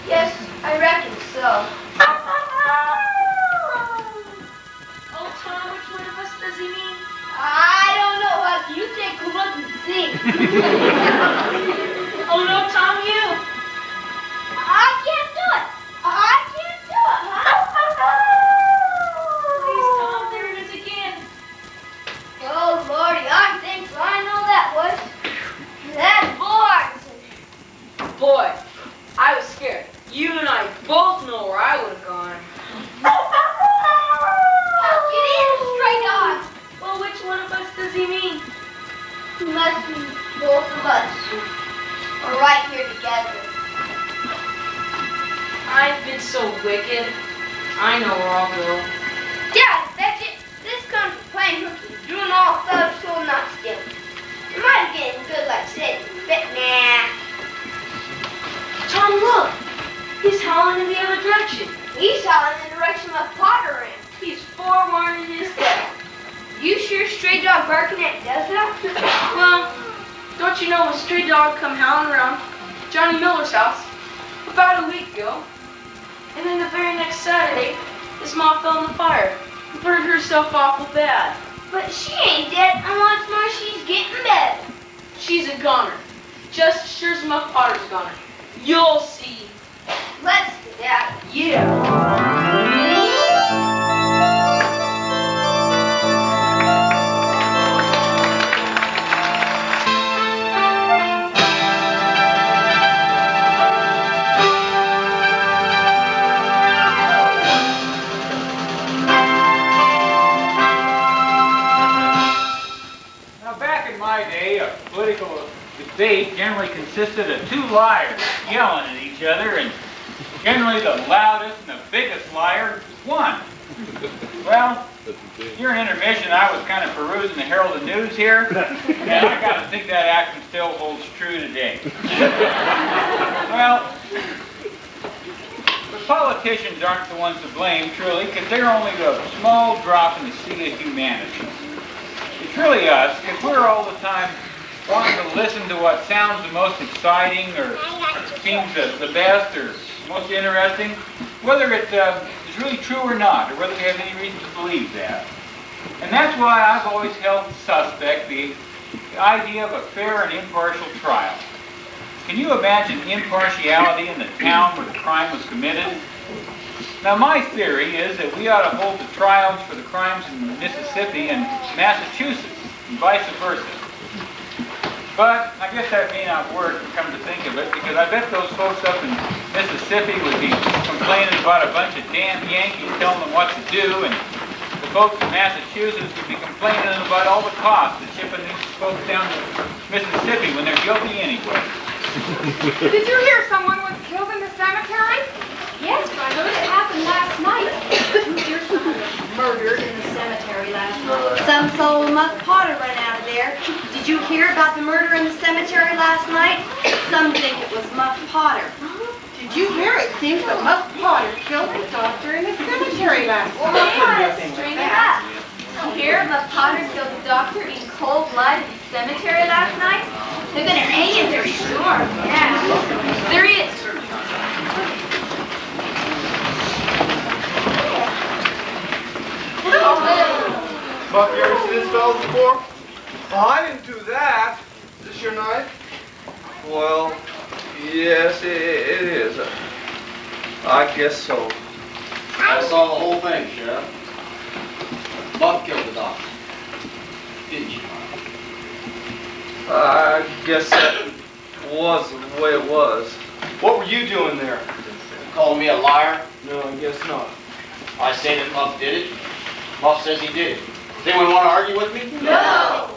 Yes, I reckon so. Oh, Tom, which one of us does he mean? I don't know, Huck. You take a look and see. Oh, no, Tom, you. I can't do it. I can't do it, Please, Tom, there it is again. Oh, Lordy, I think I know that was. That's boards. Boy, I was scared. You and I both know where I would have gone. Get in, stray dog. Well, which one of us does he mean? Must be both of us. We're right here together. I've been so wicked. I know where I'll go. Dad, that's it. This comes from playing hooky, doing all fellas so not stealing. It might have been good like Sid, but nah. Tom, look. He's howling in the other direction. He's howling in the direction of Potter ran. He's forewarning his death. You sure stray dog barking at does that? Well, don't you know a stray dog come howling around Johnny Miller's house about a week ago? And then the very next Saturday, his mom fell in the fire and burned herself awful bad. But she ain't dead, and what's more, she's getting better. She's a goner. Just as sure as Muff Potter's a goner. You'll see. Let's do that. Yeah. Now, back in my day, a political debate generally consisted of two liars yelling at each other, and generally the loudest and the biggest liar won. Well, during intermission, I was kind of perusing the Herald and News here, and I got to think that action still holds true today. Well, the politicians aren't the ones to blame, truly, because they're only a small drop in the sea of humanity. It's really us, because we're all the time wanting to listen to what sounds the most exciting or seems the best or most interesting, whether it is really true or not, or whether we have any reason to believe that. And that's why I've always held suspect the idea of a fair and impartial trial. Can you imagine impartiality in the town where the crime was committed? Now, my theory is that we ought to hold the trials for the crimes in Mississippi and Massachusetts, and vice versa. But I guess that may not work, come to think of it, because I bet those folks up in Mississippi would be complaining about a bunch of damn Yankees telling them what to do, and the folks in Massachusetts would be complaining about all the costs of shipping these folks down to Mississippi when they're guilty anyway. Did you hear someone was killed in the cemetery? Yes, I heard it happened last night. Your son was murdered in the cemetery last night. Some soul Muff Potter ran out of there. Did you hear about the murder in the cemetery last night? Some think it was Muff Potter. Did you hear? It seems that Muff Potter killed the doctor in the cemetery last night. String it up. Here, Muff Potter killed the doctor in cold blood in the cemetery last night. They're gonna hang him very sure. Yeah. There he is. Buck, you ever seen this fellow before? Oh, I didn't do that. Is this your knife? Well, yes, it is. I guess so. I saw the whole thing, Sheriff. Buck killed the doctor. Didn't you? I guess that was the way it was. What were you doing there? Calling me a liar? No, I guess not. I say that Muff did it. Muff says he did it. Does anyone want to argue with me? No!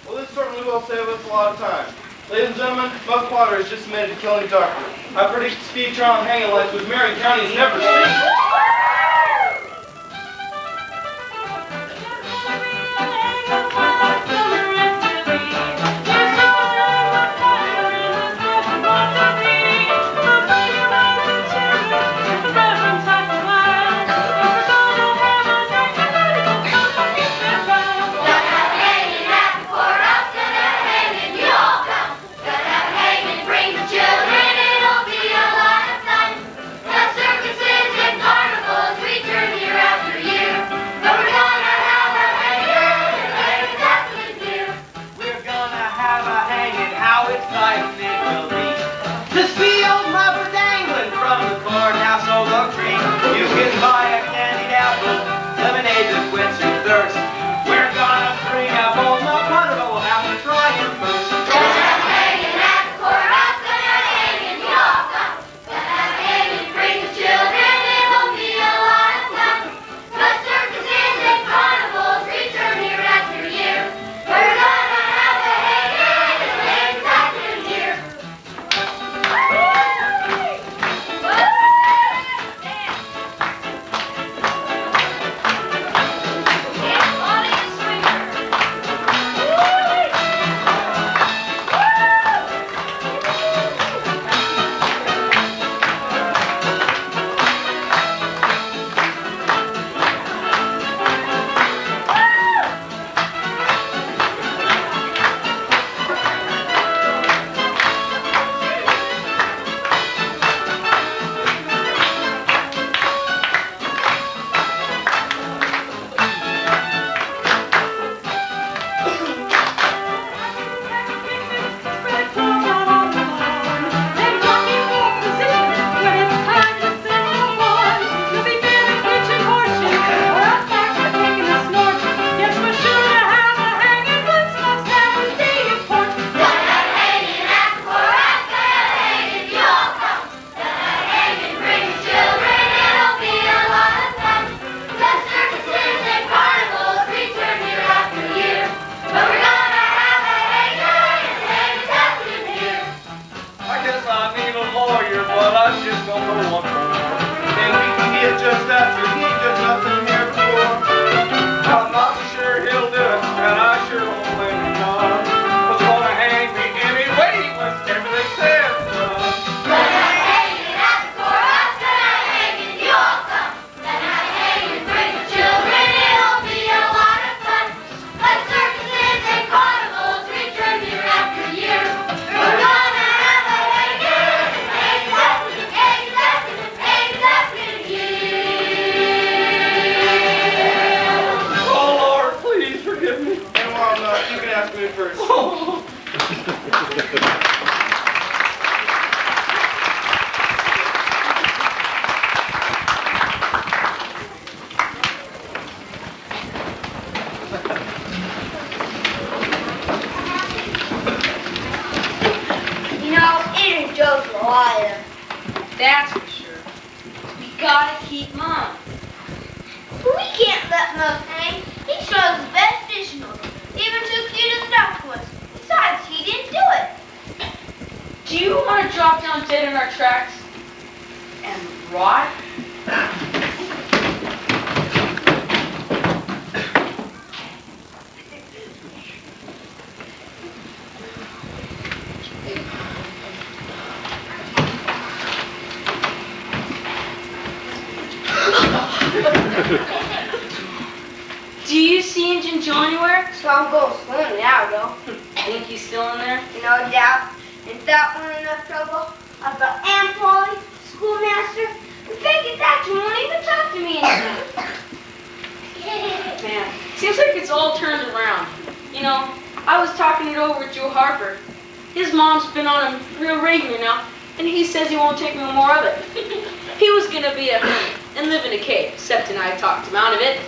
Well, this certainly will save us a lot of time. Ladies and gentlemen, Muff Potter has just admitted to killing a doctor. I predict his future on hanging lights with Marion County has never seen. That's for sure. We gotta keep Mom. But we can't let Muff hang. He shows the best fishing on him. Even took you to the dock once. Besides, he didn't do it. Do you want to drop down dead in our tracks and rot? Nichole anywhere? So I'm going swimming now, though. Think he's still in there? No doubt. If that weren't enough trouble, I've got Aunt Polly, schoolmaster, and Peggy Thatcher won't even talk to me anymore. Man, seems like it's all turned around. You know, I was talking it over with Joe Harper. His mom's been on him real regular now, and he says he won't take no more of it. He was gonna be a hermit and live in a cave, except and I talked him out of it.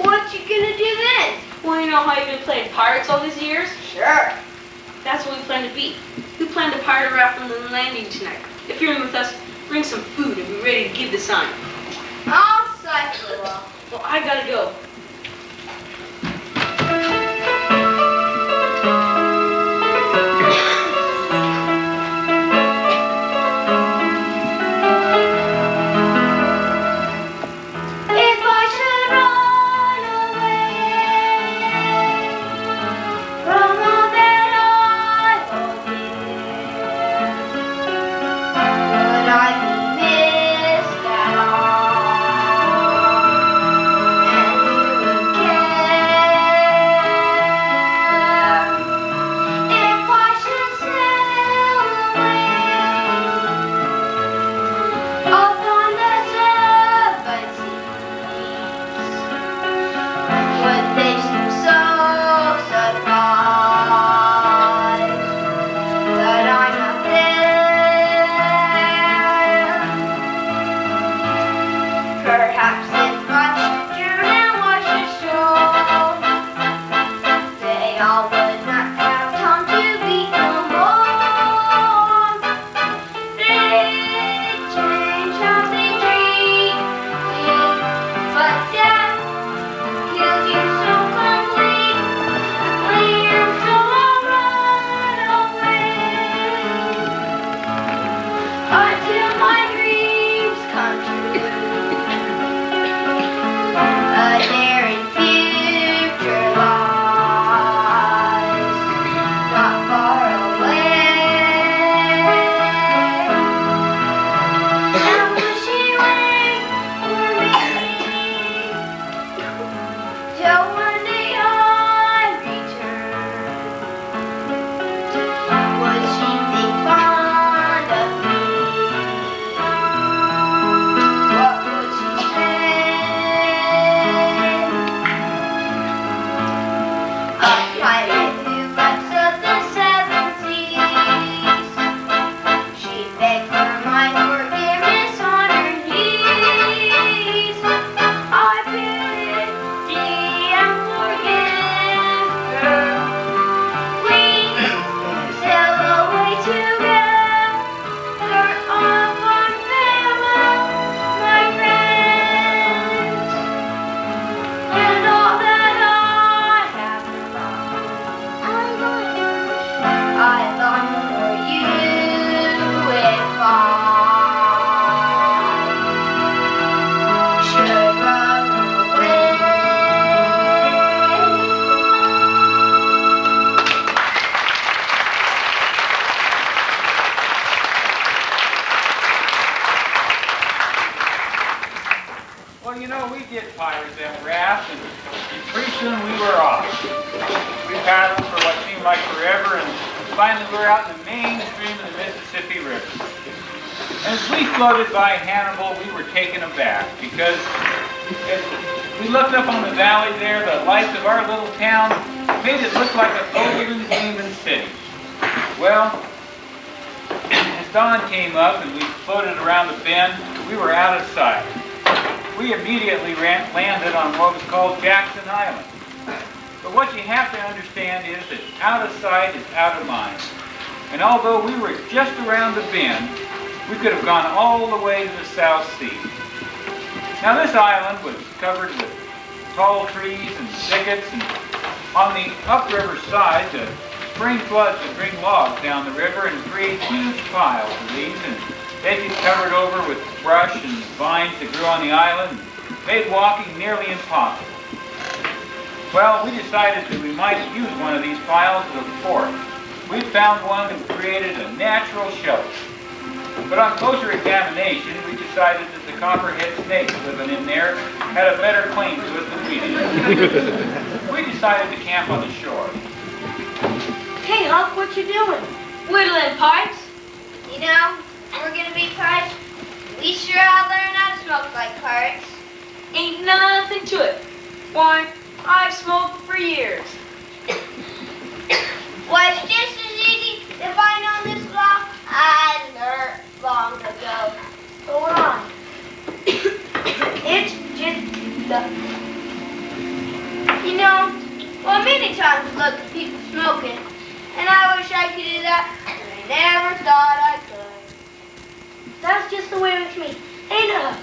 What you gonna do then? Well, you know how you've been playing pirates all these years? Sure. That's what we plan to be. We plan to pirate raft from the landing tonight. If you're in with us, bring some food and be ready to give the sign. I'll cycle off. Well, I gotta go. If I should run away from all that I hold dear, would I be missed at all? And who would care if I should sail away upon the seven seas? Would they seem so surprised that I'm not there? Perhaps if I should drown and wash ashore, they all would not have time to be no more. They change how they treat me, but death kills you so completely, so I'll run away until my dreams come true. A daring future lies not far away. And will she wait for me till one day I return? Would she think fond of me? What would she say? A pirate who rides up the seven seas, she'd beg for my forgiveness on her knees. I pity and forgive her. Please sail away together on farewell, my friends, and all that I have found. I long for you if I should run away. Well, you know, we did pirate that raft, and pretty soon we were off. We paddled for what seemed like forever, and finally we were out in the main stream of the Mississippi River. As we floated by Hannibal, we were taken aback, because as we looked up on the valley there, the lights of our little town made it look like a golden gleaming city. Well, as dawn came up and we floated around the bend, we were out of sight. We immediately landed on what was called Jackson Island. But what you have to understand is that out of sight is out of mind. And although we were just around the bend, we could have gone all the way to the South Sea. Now this island was covered with tall trees and thickets, and on the upriver side, the spring floods would bring logs down the river and create huge piles of these, and they get covered over with brush and vines that grew on the island, and made walking nearly impossible. Well, we decided that we might use one of these piles as a fort. We found one that created a natural shelter. But on closer examination, we decided that the copperhead snakes living in there had a better claim to it than we did. We decided to camp on the shore. Hey, Huck, what you doing? Whittling pipes? You know, we're gonna be pirates. We sure ought to learn how to smoke like pirates. Ain't nothing to it. Why, I've smoked for years. Why, it's just as easy. If I known this law, I'd learn long ago. Go on. It's just the... You know, well, many times I look at people smoking, and I wish I could do that, but I never thought I could. That's just the way with me. Ain't it, Huck?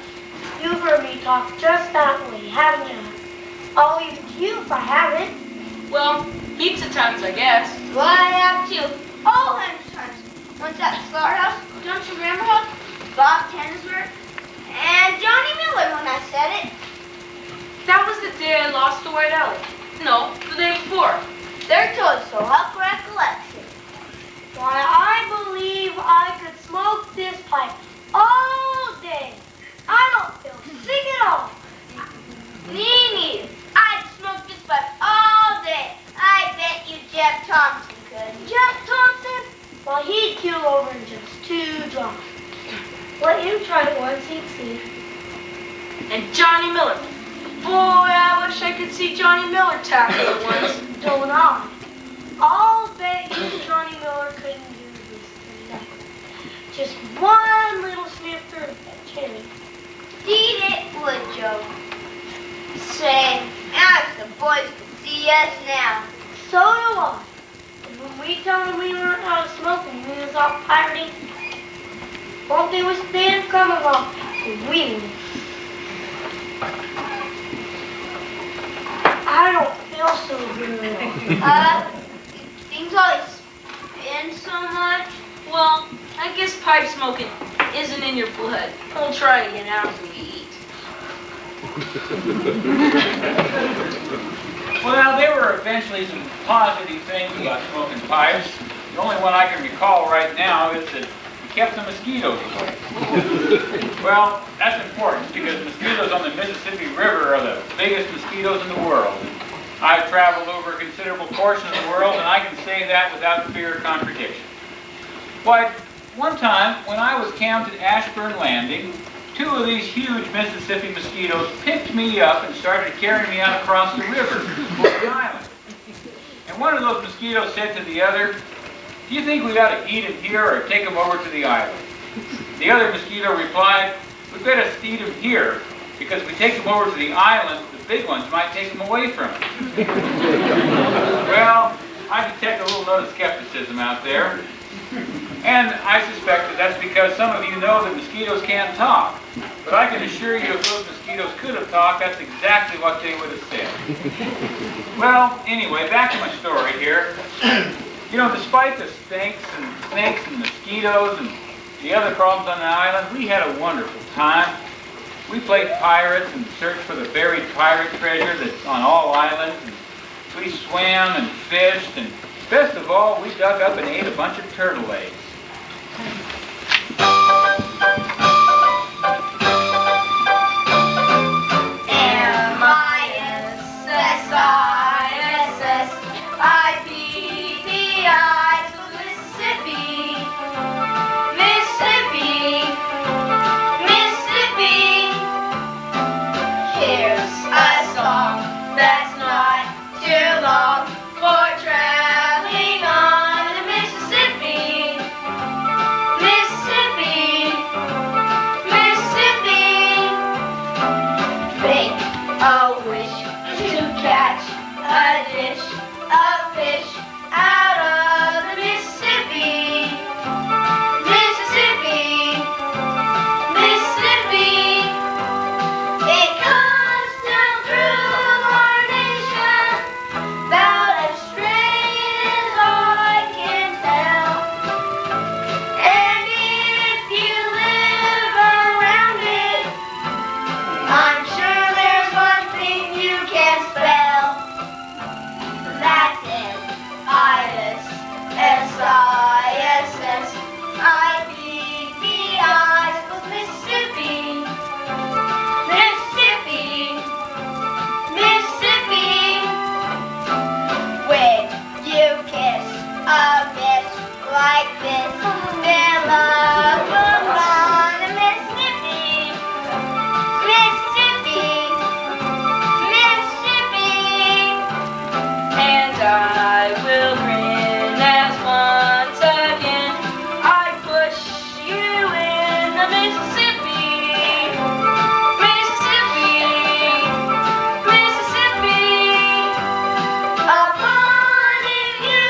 You've heard me talk just that way, haven't you? I'll leave it to you if I haven't. Well, heaps of times, I guess. Well, I have too. Oh, hundreds of times. Once at the slaughterhouse, don't you remember, Huck? Bob Tensworth and Johnny Miller when I said it. That was the day I lost the White Alley. No, the day before. They're told so, Huck recollection. Why, I believe I could smoke this pipe all day. I don't feel sick at all. Me neither. I'd smoke this pipe all day. I bet you Jeff Thompson could. Jeff Thompson? Well, he'd keel over in just 2 drops. Let him try it once, he'd see. And Johnny Miller. Boy, I wish I could see Johnny Miller tackle it once. Don't I? I'll bet you Johnny Miller couldn't do this for nothing. Just one little sniff through the cherry. Indeed it would, Joe. Say, now if the boys could see us now. So do I. And when we tell them we learned how to smoke and we was off pirating, won't they wish they had come along? We would. I don't feel so good. Things always spin so much. Well, I guess pipe smoking isn't in your blood. We'll try again after we eat. Well, there were eventually some positive things about smoking pipes. The only one I can recall right now is that it kept the mosquitoes away. Well, that's important because mosquitoes on the Mississippi River are the biggest mosquitoes in the world. I've traveled over a considerable portion of the world, and I can say that without fear of contradiction. Why, one time when I was camped at Ashburn Landing, 2 of these huge Mississippi mosquitoes picked me up and started carrying me out across the river toward the island. And one of those mosquitoes said to the other, "Do you think we ought to eat him here or take him over to the island?" The other mosquito replied, "We better eat him here, because if we take him over to the island, the big ones might take him away from us." Well, I detect a little note of skepticism out there. And I suspect that that's because some of you know that mosquitoes can't talk. But I can assure you if those mosquitoes could have talked, that's exactly what they would have said. Well, anyway, back to my story here. You know, despite the snakes and mosquitoes and the other problems on the island, we had a wonderful time. We played pirates and searched for the buried pirate treasure that's on all islands. And we swam and fished, and best of all, we dug up and ate a bunch of turtle eggs. M-I-S-S-I-P-P-I to Mississippi. Mississippi. Mississippi. Here's a song that's not too long for traveling on the Mississippi. like this. Their love will run to Mississippi. Mississippi. Mississippi. And I will grin as once again I push you in the Mississippi. Mississippi. Mississippi. Upon it you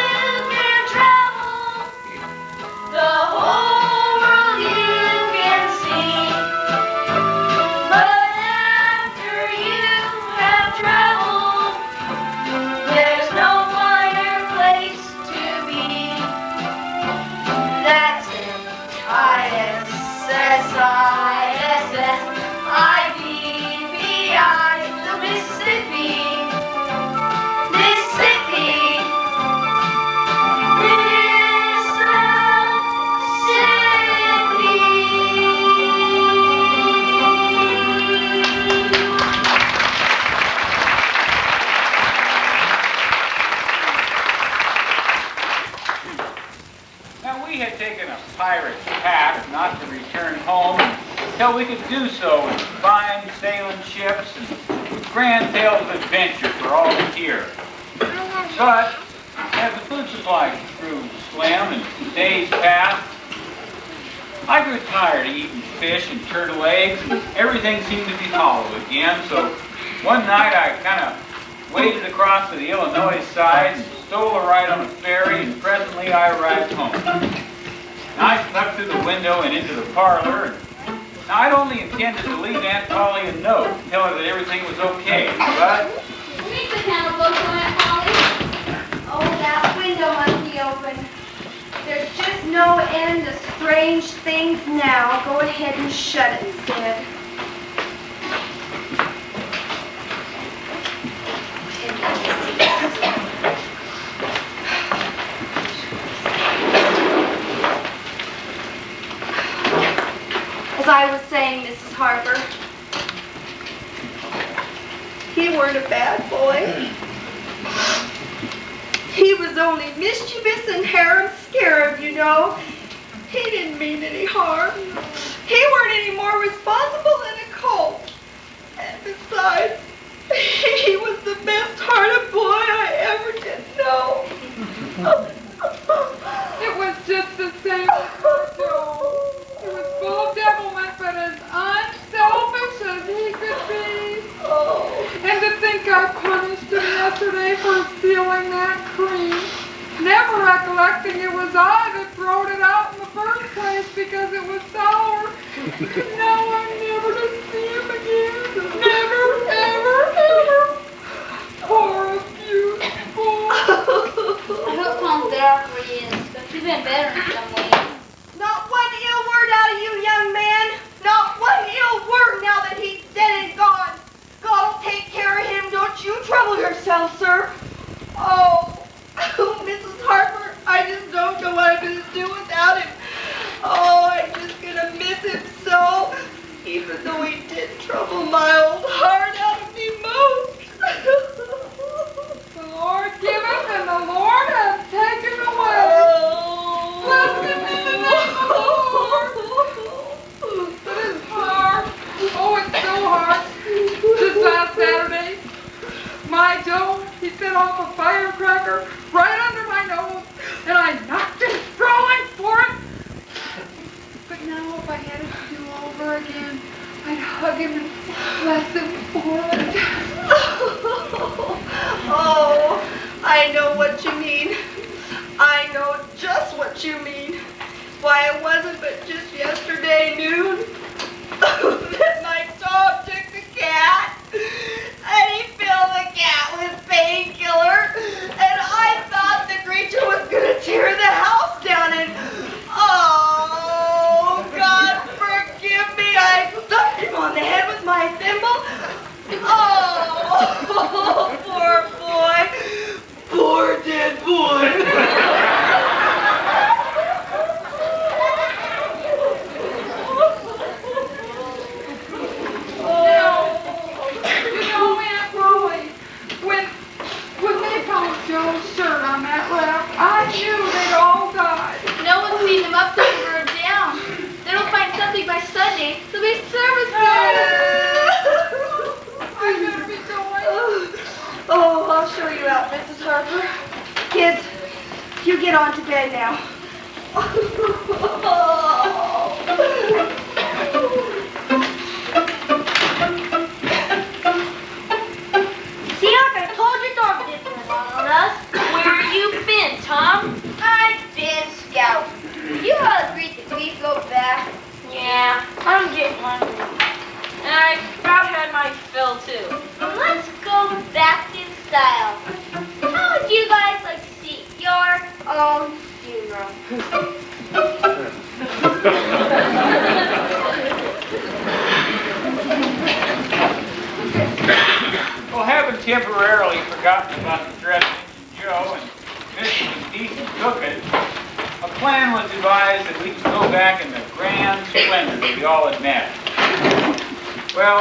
can travel. The whole world you can see. But after you have traveled, There's no finer place to be. that's it. I-S-S-I-S-S-I-D-B-I, the Mississippi. Mississippi. Now, we had taken a pirate's pact not to return home until we could do so in fine sailing ships and grand tales of adventure for all to hear. But as the food supply grew slim and days passed, I grew tired of eating fish and turtle eggs, and everything seemed to be hollow again. So one night I kind of waded across to the Illinois side and stole a ride on a ferry, and presently I arrived home. Now, I snuck through the window and into the parlor. And now, I'd only intended to leave Aunt Polly a note, tell her that everything was okay, but Make the candle blow for Aunt Polly. Oh, that window must be open. There's just no end to strange things now. Go ahead and shut it, Sid. As I was saying, Mrs. Harper, he weren't a bad boy. He was only mischievous and harum-scarum, you know. He didn't mean any harm. He weren't any more responsible than a colt. And besides, he was the best-hearted boy I ever did know. It was just the same as her, Joe. He was full of devilment, but as unselfish as he could be. Oh. And to think I punished him yesterday for stealing that cream, never recollecting it was I that throwed it out in the first place because it was sour. Now I'm never to see him again. Never, ever, ever. Poor abused boy. I hope Tom's there for you, but you've been better in some ways. Not one ill word out of you, young man. Not one ill word now that he's dead and gone. God will take care of him. Don't you trouble yourself, sir. Oh, Mrs. Harper, I just don't know what I'm going to do without him. Oh, I'm just going to miss him so. Even though he did trouble my old heart out of me most. The Lord giveth and the Lord hath taken away. Oh. Blessed be the name of the Lord. But it's hard. Oh, it's so hard. Just last Saturday, my Joe, he set off a firecracker right under my nose, and I knocked him sprawling for it. But now if I had it to do over again, I'd hug him and bless him for it. Oh, I know what you mean. I know just what you mean. Why, it wasn't but just yesterday noon that my dog took the cat, and he filled the cat with painkiller, and I thought the creature was gonna tear the house down, and oh, God forgive me, I stuck him on the head with my thimble. Oh, poor boy. Poor dead boy. you out, Mrs. Harper. Kids, you get on to bed now. See, I told your dog didn't run on us. Where you been, Tom? I've been scouting. You all agreed that we go back. Yeah, I'm getting hungry. And I about had my fill, too. Let's go back in style. How would you guys like to see your own funeral? Well, having temporarily forgotten about the dressing Joe and missing some decent cooking, a plan was devised that we could go back in the grand splendor that we all had met. Well,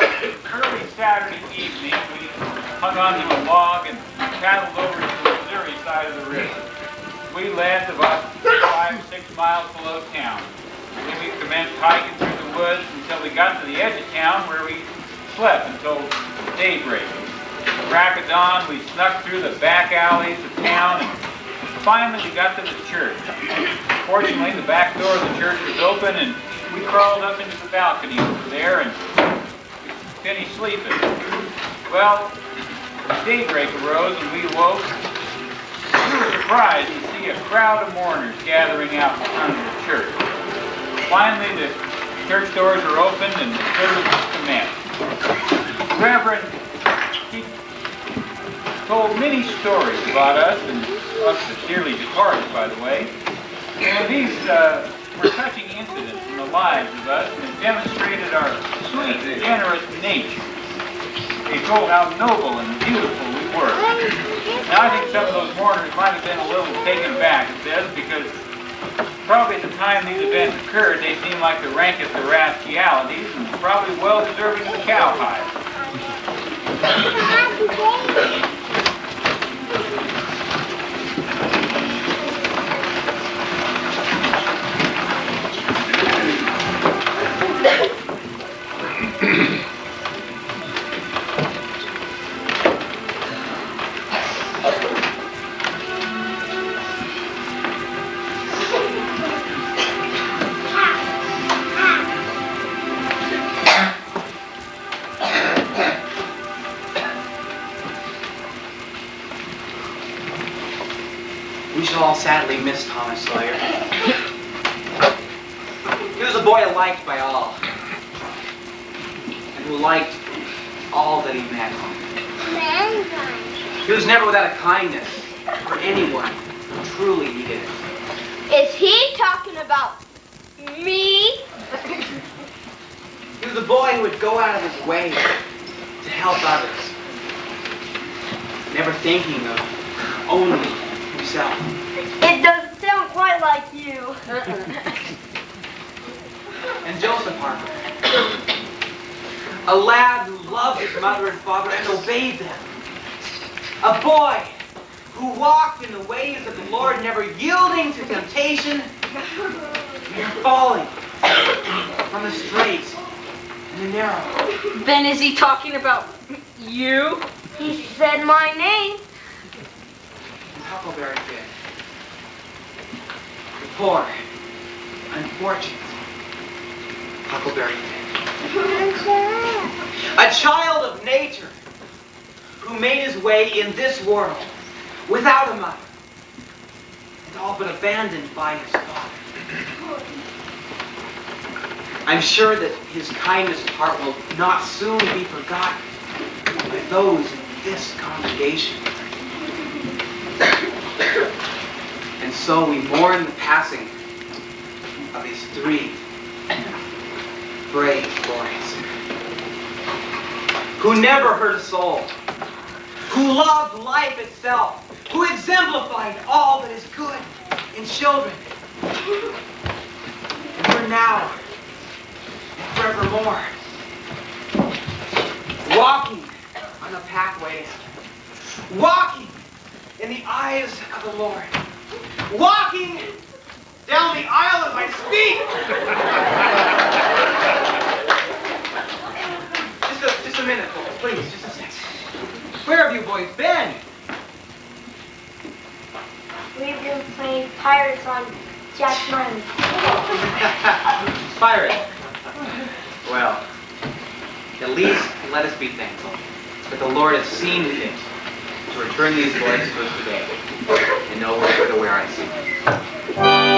early Saturday evening, we hung onto a log and paddled over to the Missouri side of the river. We left about 5-6 miles below town. Then we commenced hiking through the woods until we got to the edge of town where we slept until daybreak. At the crack of dawn, we snuck through the back alleys of town and finally we got to the church. Fortunately, the back door of the church was open and we crawled up into the balcony over there and finished sleeping. Well, daybreak arose and we awoke. We were surprised to see a crowd of mourners gathering out in front of the church. Finally, the church doors were opened and the service commenced. The Reverend, he told many stories about us, and us the dearly departed, by the way. And these were touching incidents in the lives of us and demonstrated our sweet, generous nature. They told how noble and beautiful we were. Now, I think some of those mourners might have been a little taken aback at this because probably at the time these events occurred, they seemed like the rankest of rascalities and probably well deserving of the cowhide. We shall all sadly miss Thomas Sawyer. He was a boy liked by all, and who liked all that he met. He was never without a kindness for anyone who truly needed it. Is he talking about me? He was a boy who would go out of his way to help others, never thinking of only himself. It doesn't sound quite like you. And Joseph Harper, a lad who loved his mother and father and obeyed them. A boy who walked in the ways of the Lord, never yielding to temptation, never falling from the straight and the narrow. Then is he talking about you? He said my name. Huckleberry Finn. The poor, unfortunate Huckleberry Finn. A child of nature who made his way in this world without a mother and all but abandoned by his father. I'm sure that his kindness of heart will not soon be forgotten by those in this congregation. And so we mourn the passing of these three brave boys who never hurt a soul, who loved life itself, who exemplified all that is good in children. And for now and forevermore, walking on the pathways, walking in the eyes of the Lord, walking down the aisle as I speak. Just a minute, please, just a second. Where have you boys been? playing pirates on Jack's Island. Pirate. Well, at least let us be thankful that the Lord has seen fit to return these boys to us today, and know we're sure to wear our seats.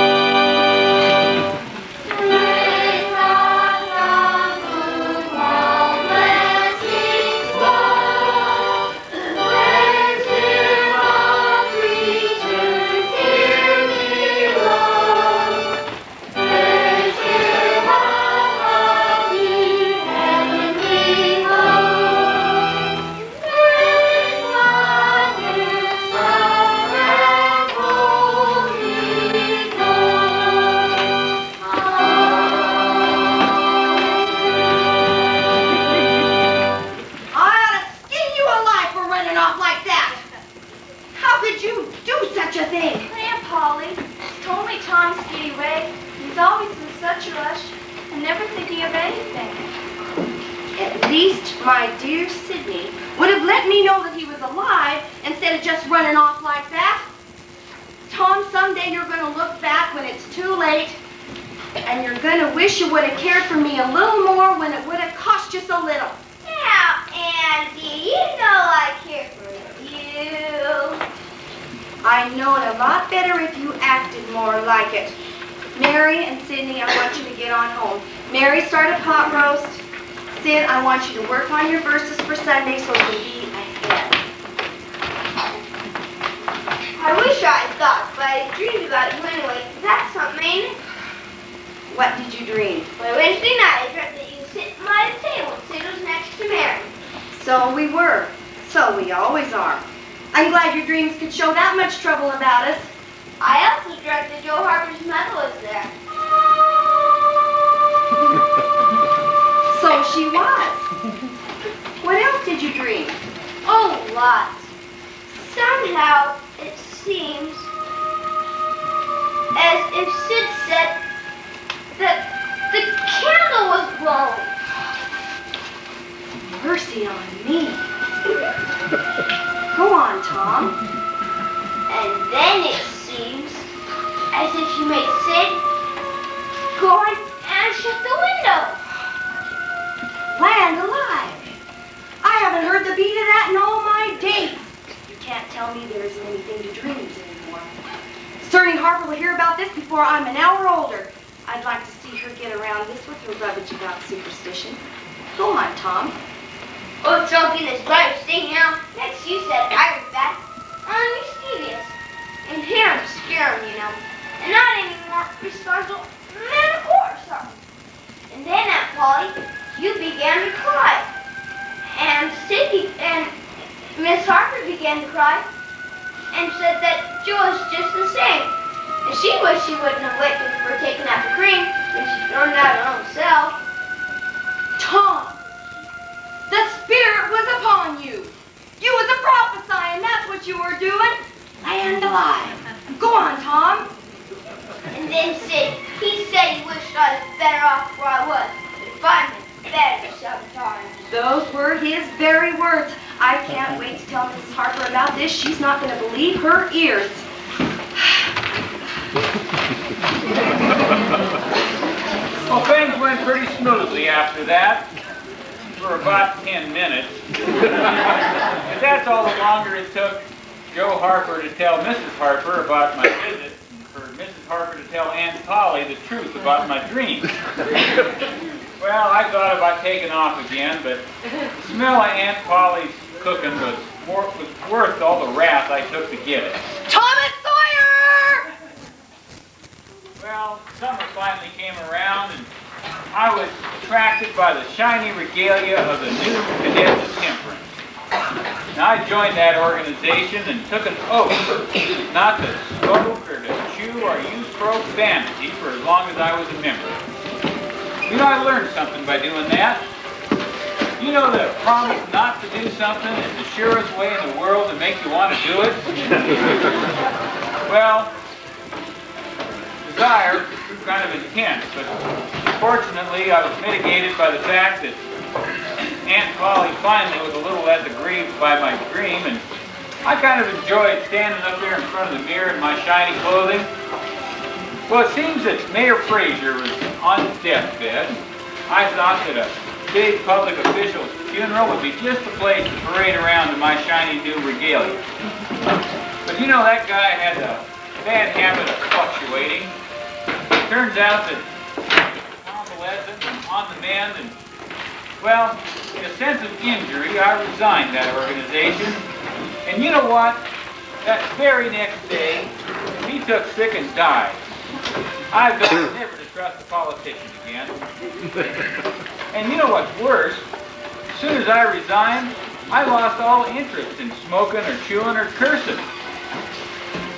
My dear Sydney would have let me know that he was alive instead of just running off like that. Tom, someday you're going to look back when it's too late, and you're going to wish you would have cared for me a little more when it would have cost you so little. Now, Auntie, you know I care for you. I know it a lot better if you acted more like it. Mary and Sydney, I want you to get on home. Mary, start a pot roast. Sid, I want you to work on your verses for Sunday so you'll be ahead. I wish I thought, but I dreamed about it anyway. That's something, ain't it? What did you dream? Well, Wednesday night, I dreamt that you sit at my table and Sid was next to Mary. So we were. So we always are. I'm glad your dreams could show that much trouble about us. I also dreamt that Joe Harper's mother was there. So she was. What else did you dream? Oh, lots. Somehow, it seems as if Sid said that the candle was glowing. Mercy on me. Go on, Tom. And then it seems as if you made Sid go and shut the window. Land alive! I haven't heard the beat of that in all my days. You can't tell me there isn't anything to dreams anymore. Cerny Harper will hear about this before I'm an hour older. I'd like to see her get around this with her rubbish about superstition. Go on, Tom. Oh, don't be this bright thing now. Next you said I was bad. I'm mischievous. And here I'm scared, you know. And not any more responsible than a horse or something. And then Aunt Polly, you began to cry. And Sidney and Miss Harper began to cry and said that Joe was just the same. And she wished she wouldn't have waited for taking out the cream when she thrown it out her own self. Tom, the Spirit was upon you. You was a prophesying, that's what you were doing. Land alive. Go on, Tom. And then Sid, he said he wished I was better off where I was. But if I'm better sometimes. Those were his very words. I can't wait to tell Mrs. Harper about this. She's not going to believe her ears. Well, things went pretty smoothly after that, for about 10 minutes. And that's all the longer it took Joe Harper to tell Mrs. Harper about my visit, and for Mrs. Harper to tell Aunt Polly the truth about my dreams. Well, I thought about taking off again, but the smell of Aunt Polly's cooking was worth all the wrath I took to get it. Thomas Sawyer! Well, summer finally came around, and I was attracted by the shiny regalia of the new Cadets of Temperance. Now, I joined that organization and took an oath not to smoke or to chew or use stroke vanity for as long as I was a member. You know, I learned something by doing that. You know that a promise not to do something is the surest way in the world to make you want to do it? Well, desire was kind of intense, but fortunately I was mitigated by the fact that Aunt Polly finally was a little less aggrieved by my dream and I kind of enjoyed standing up there in front of the mirror in my shiny clothing. Well, it seems that Mayor Frazier was on his deathbed. I thought that a big public official's funeral would be just the place to parade around in my shiny new regalia. But you know, that guy had a bad habit of fluctuating. Turns out that convalescent and on the mend, and well, in a sense of injury, I resigned that organization. And you know what? That very next day, he took sick and died. I vowed never to trust a politician again. And you know what's worse? As soon as I resigned, I lost all interest in smoking or chewing or cursing.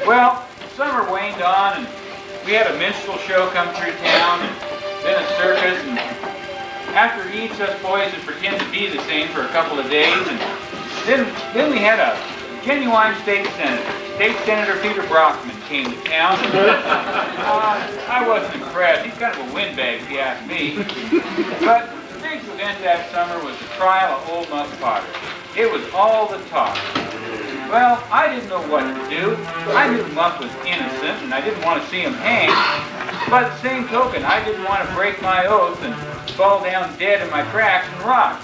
Well, summer waned on, and we had a minstrel show come through town, and then a circus, and after each, us boys would pretend to be the same for a couple of days, and then we had a genuine state senator. State Senator Peter Brockman came to town. I wasn't impressed. He's kind of a windbag, if you ask me. But the big event that summer was the trial of old Muff Potter. It was all the talk. Well, I didn't know what to do. I knew Muff was innocent, and I didn't want to see him hanged. But at the same token, I didn't want to break my oath and fall down dead in my tracks and rot.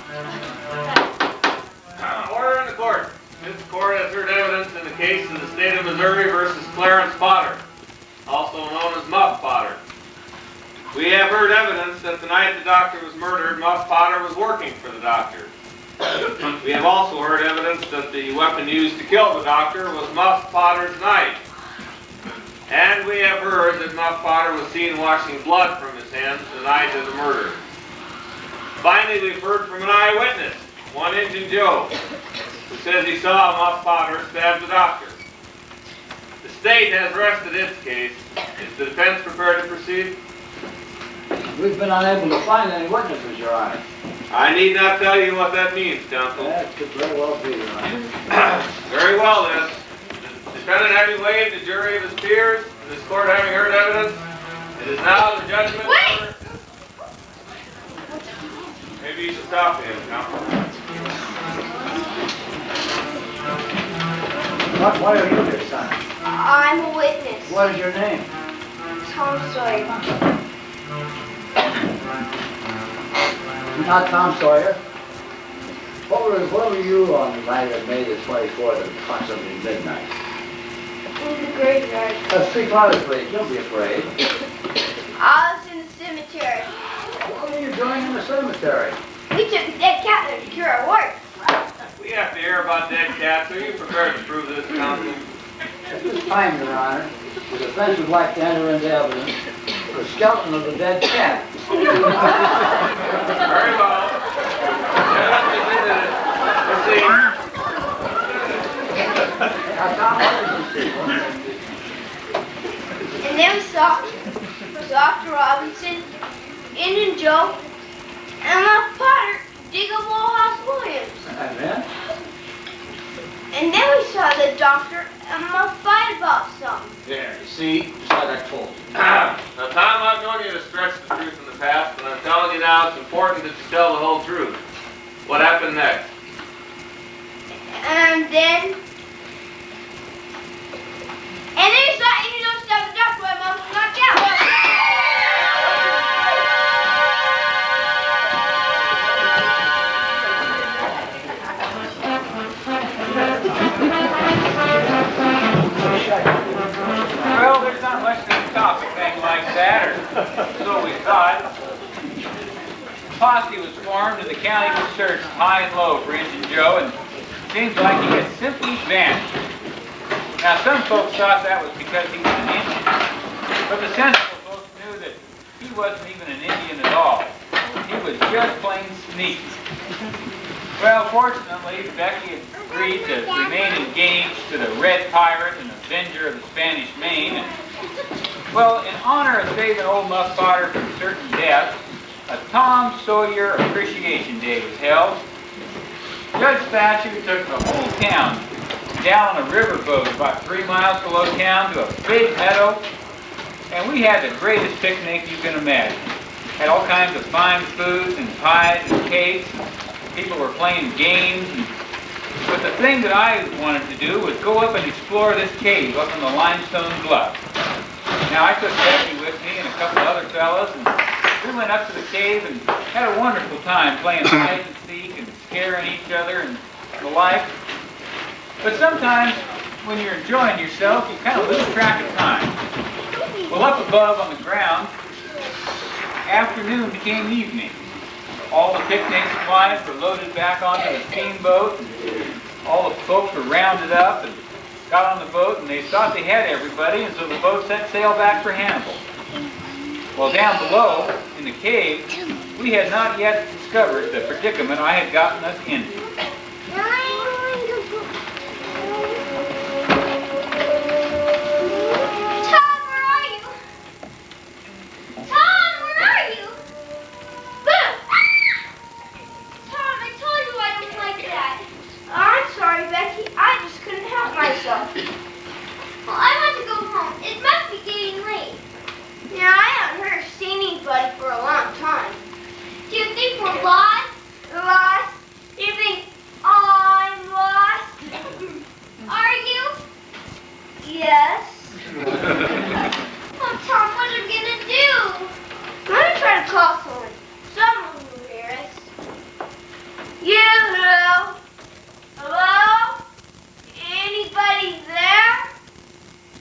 Order in the court. This court has heard evidence in the case of the state of Missouri versus Clarence Potter, also known as Muff Potter. We have heard evidence that the night the doctor was murdered, Muff Potter was working for the doctor. We have also heard evidence that the weapon used to kill the doctor was Muff Potter's knife. And we have heard that Muff Potter was seen washing blood from his hands the night of the murder. Finally, we've heard from an eyewitness, one Injun Joe, who says he saw Muff Potter stab the doctor. The state has rested its case. Is the defense prepared to proceed? We've been unable to find any witnesses, Your Honor. I need not tell you what that means, counsel. That could very well be, Your Honor. Very well, then. The defendant having waived the jury of his peers, and this court having heard evidence, it is now the judgment. Wait! Maybe you should stop him, counsel. Why are you here, son? I'm a witness. What is your name? Tom Sawyer. Not Tom Sawyer. Where were you on the night of May the 24th at approximately midnight? In the graveyard. Speak louder, please. Don't be afraid. I was in the cemetery. What were you doing in the cemetery? We took a dead cat there to cure our work. We have to hear about dead cats. Are you prepared to prove this, counsel? At this time, Your Honor, the defense would like to enter into evidence the skeleton of the dead cat. Very well. Let's see. Now, Tom, what did you see? And then we saw Dr. Robinson, Indian Joe, and Muff Potter dig up Old House Williams. And then? And then we saw the doctor and Muff fight about something. There, you see? Just like I told you. Now, Tom, I've known you to stretch the truth in the past, but I'm telling you now it's important that you tell the whole truth. What happened next? And then we saw Indian Joe stab the doctor while Muff was knocked out. Well, there's not much to top a thing like that, or so we thought. A posse was formed and the county was searched high and low for Injun Joe, and it seems like he had simply vanished. Now, some folks thought that was because he was an Indian, but the sensible folks knew that he wasn't even an Indian at all. He was just plain sneaky. Well, fortunately, Becky had agreed to remain engaged to the Red Pirate and Avenger of the Spanish Main. And, well, in honor of saving old Muff Potter from certain death, a Tom Sawyer Appreciation Day was held. Judge Thatcher took the whole town down on a riverboat about 3 miles below town to a big meadow, and we had the greatest picnic you can imagine. Had all kinds of fine foods and pies and cakes. People were playing games, and But the thing that I wanted to do was go up and explore this cave up in the limestone bluff. Now I took Becky with me and a couple of other fellas, and we went up to the cave and had a wonderful time playing hide and seek and scaring each other and the like. But sometimes when you're enjoying yourself, you kind of lose track of time. Well, up above on the ground, afternoon became evening. All the picnic supplies were loaded back onto the steamboat. All the folks were rounded up and got on the boat, and they thought they had everybody, and so the boat set sail back for Hannibal. Well, down below, in the cave, we had not yet discovered the predicament I had gotten us into. Well, I want to go home. It must be getting late. Yeah, I haven't heard or seen anybody for a long time. Do you think we're lost? Lost? Do you think I'm lost? Are you? Yes. Oh, Tom, what are we gonna do? I'm gonna try to call someone. Someone who will hear us. Hello? Hello? Anybody there?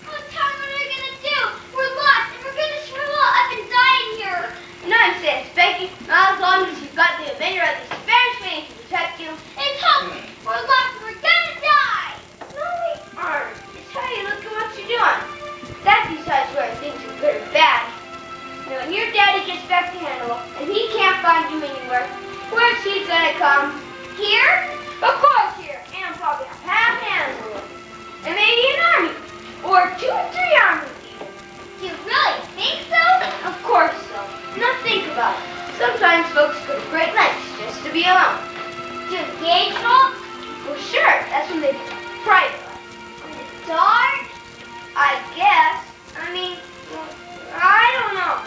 Oh, Tom, what are we gonna do? We're lost, and we're gonna shrivel up and die in here. Nonsense, Becky. Not as long as you've got the inventor of the Spanish Main to protect you. It's hopeless. We're lost, and we're gonna die. No, we aren't. It's how you look at what you're doing. That decides whether things are good or bad. Now, when your daddy gets back to Hannibal, and he can't find you anywhere, where's he gonna come? Here? Of course here. And probably a half Hannibal. And maybe an army. Or 2 or 3 armies even. Do you really think so? Of course so. Now think about it. Sometimes folks go to great lengths just to be alone. To engage folks? Well, sure. That's when they become private. In the dark? I guess. I mean, well, I don't know.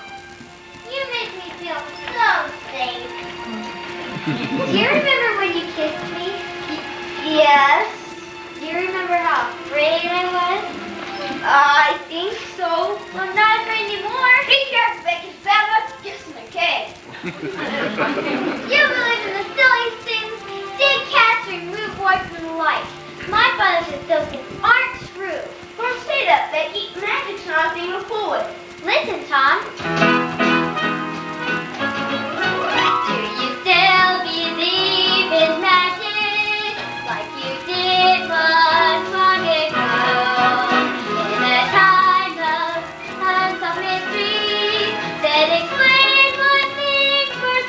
You make me feel so safe. Do you remember when you kissed me? Yes. Do you remember how afraid I was? I think so. I'm not afraid anymore. Be careful, Becky's bad luck kissing a cave. You believe in the silliest things. Dead cats remove boys from life. My father says those things aren't true. Don't say that, Becky. Magic's not a thing to fool with. Listen, Tom. Do you still believe in magic like you did much long ago? In a time of unsolved mystery that explains what things were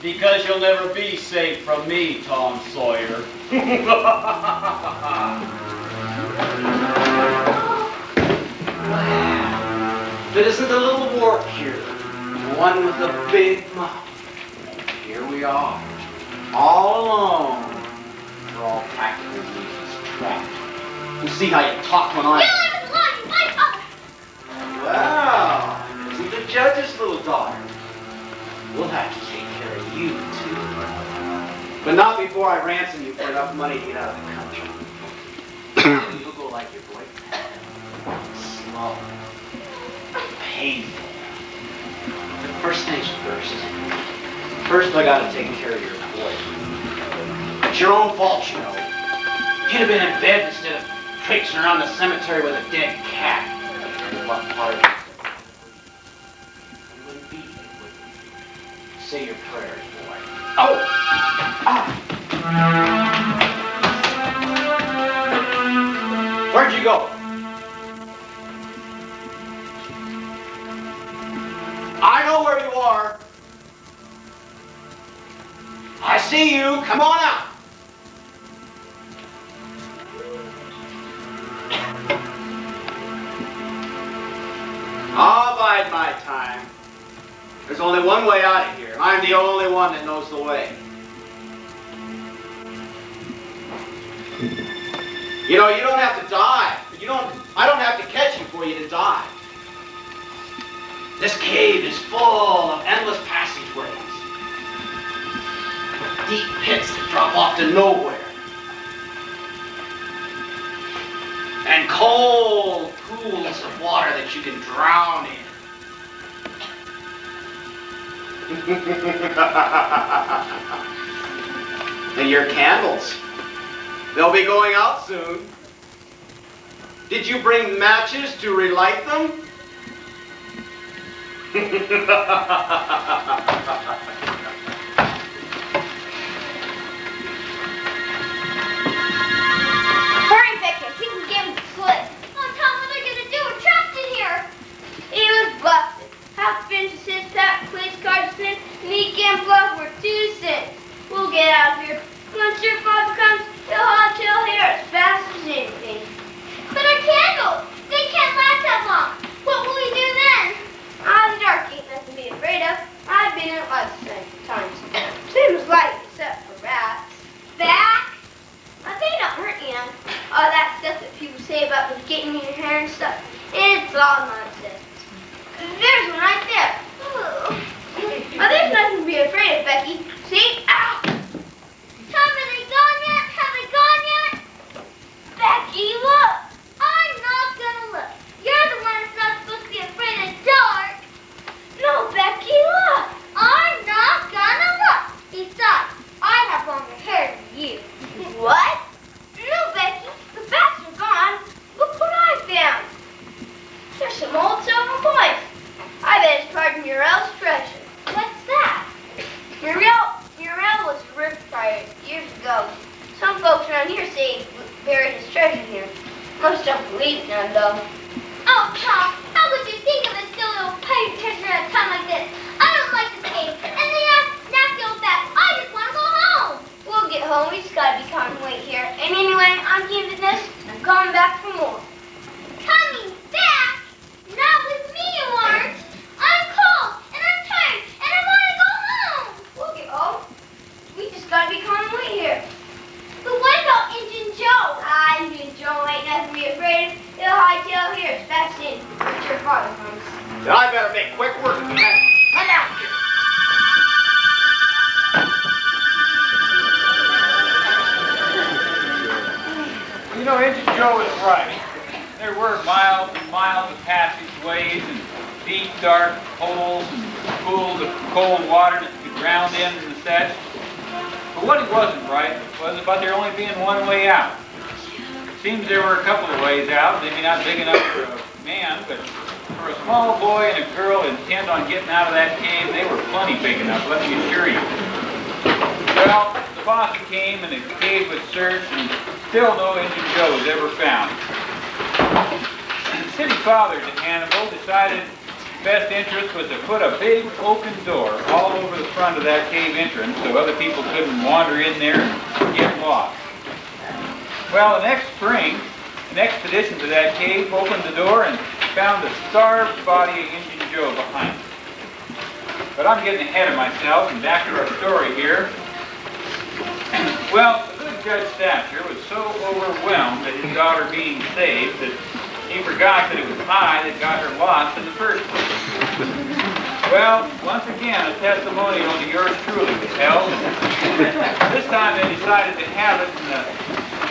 Because you'll never be safe from me, Tom Sawyer. But isn't a little wart here, the one with the big mouth? Here we are, all alone, for all practical reasons, trapped. You see how you talk when I... Well, isn't the judge's little daughter? We'll have to take care of you, too. But not before I ransom you for enough money to get out of the country. You'll go like your boyfriend. Slow. Painful. But first things first. First, I gotta take care of your boyfriend. It's your own fault, you know. You'd have been in bed instead of traipsing around the cemetery with a dead cat. What part of it? You wouldn't be here, would you? Say your prayers, boy. Oh! Ah! Where'd you go? I know where you are. I see you. Come on out. I'll bide my time. There's only one way out of here. I'm the only one that knows the way. You know, you don't have to die. I don't have to catch you for you to die. This cave is full of endless passageways. Deep pits that drop off to nowhere. And cold pools of water that you can drown in. And your candles. They'll be going out soon. Did you bring matches to relight them? Hurry, Victor. People gave him the slip. Oh, Tom, what are they going to do? We're trapped in here. He was busted. Half finished his pack, police car cents, and he can't bluff. We're 2 cents. We'll get out of here. Once your father comes, he'll hightail here as fast as anything. But our candles, they can't last that long. What will we do then? The dark ain't nothing to be afraid of. I've been in it lots of times. Seems light except for rats. Back? They don't hurt you. All that stuff that people say about them getting in your hair and stuff, it's all nonsense. There's one right there. Oh, there's nothing to be afraid of, Becky. See? Ow! Tom, are they gone yet? Have they gone yet? Becky, look! I'm not gonna look. You're the one that's not supposed to be afraid of the dark. No, Becky, look! I'm not gonna look. Besides, I have longer hair than you. What? No, Becky, the bats are gone. Look what I found. There's some old silver coins. I bet it's part of Nichole's treasure. What's that? Nichole was a river pirate years ago. Some folks around here say he buried his treasure here. Most don't believe none, though. Oh, Tom, how would you think of a still little pirate treasure at a time like this? I don't like this cave, and they nasty old bats. I just want to go home. We'll get home. We just gotta be calm and wait here. And anyway, I'm giving this. I'm coming back for more. Coming back? Not with me, you aren't. I'm cold, and I'm tired, and I want to go home. We'll get home. We just gotta be calm and wait here. But what about Injun Joe? Injun Joe ain't nothing to be afraid of. He'll hightail here as fast as your father comes. Then I better make quick work of that. Come out here. You know, Injun Joe was right. There were miles and miles of passageways and deep, dark holes and pools of cold water that you could drown in and such. But what he wasn't right was about there only being one way out. It seems there were a couple of ways out, maybe not big enough for a man, but for a small boy and a girl intent on getting out of that cave, they were plenty big enough, let me assure you. Well, the boss came and the cave was searched and still no Injun Joe was ever found. The city fathers in Hannibal decided best interest was to put a big oaken door all over the front of that cave entrance so other people couldn't wander in there and get lost. Well, the next spring, an expedition to that cave opened the door and found the starved body of Indian Joe behind it. But I'm getting ahead of myself, and back to our story here. Well, the good Judge Thatcher was so overwhelmed at his daughter being saved that he forgot that it was I that got her lost in the first place. Well, once again, a testimonial to yours truly was held. This time they decided to have it in the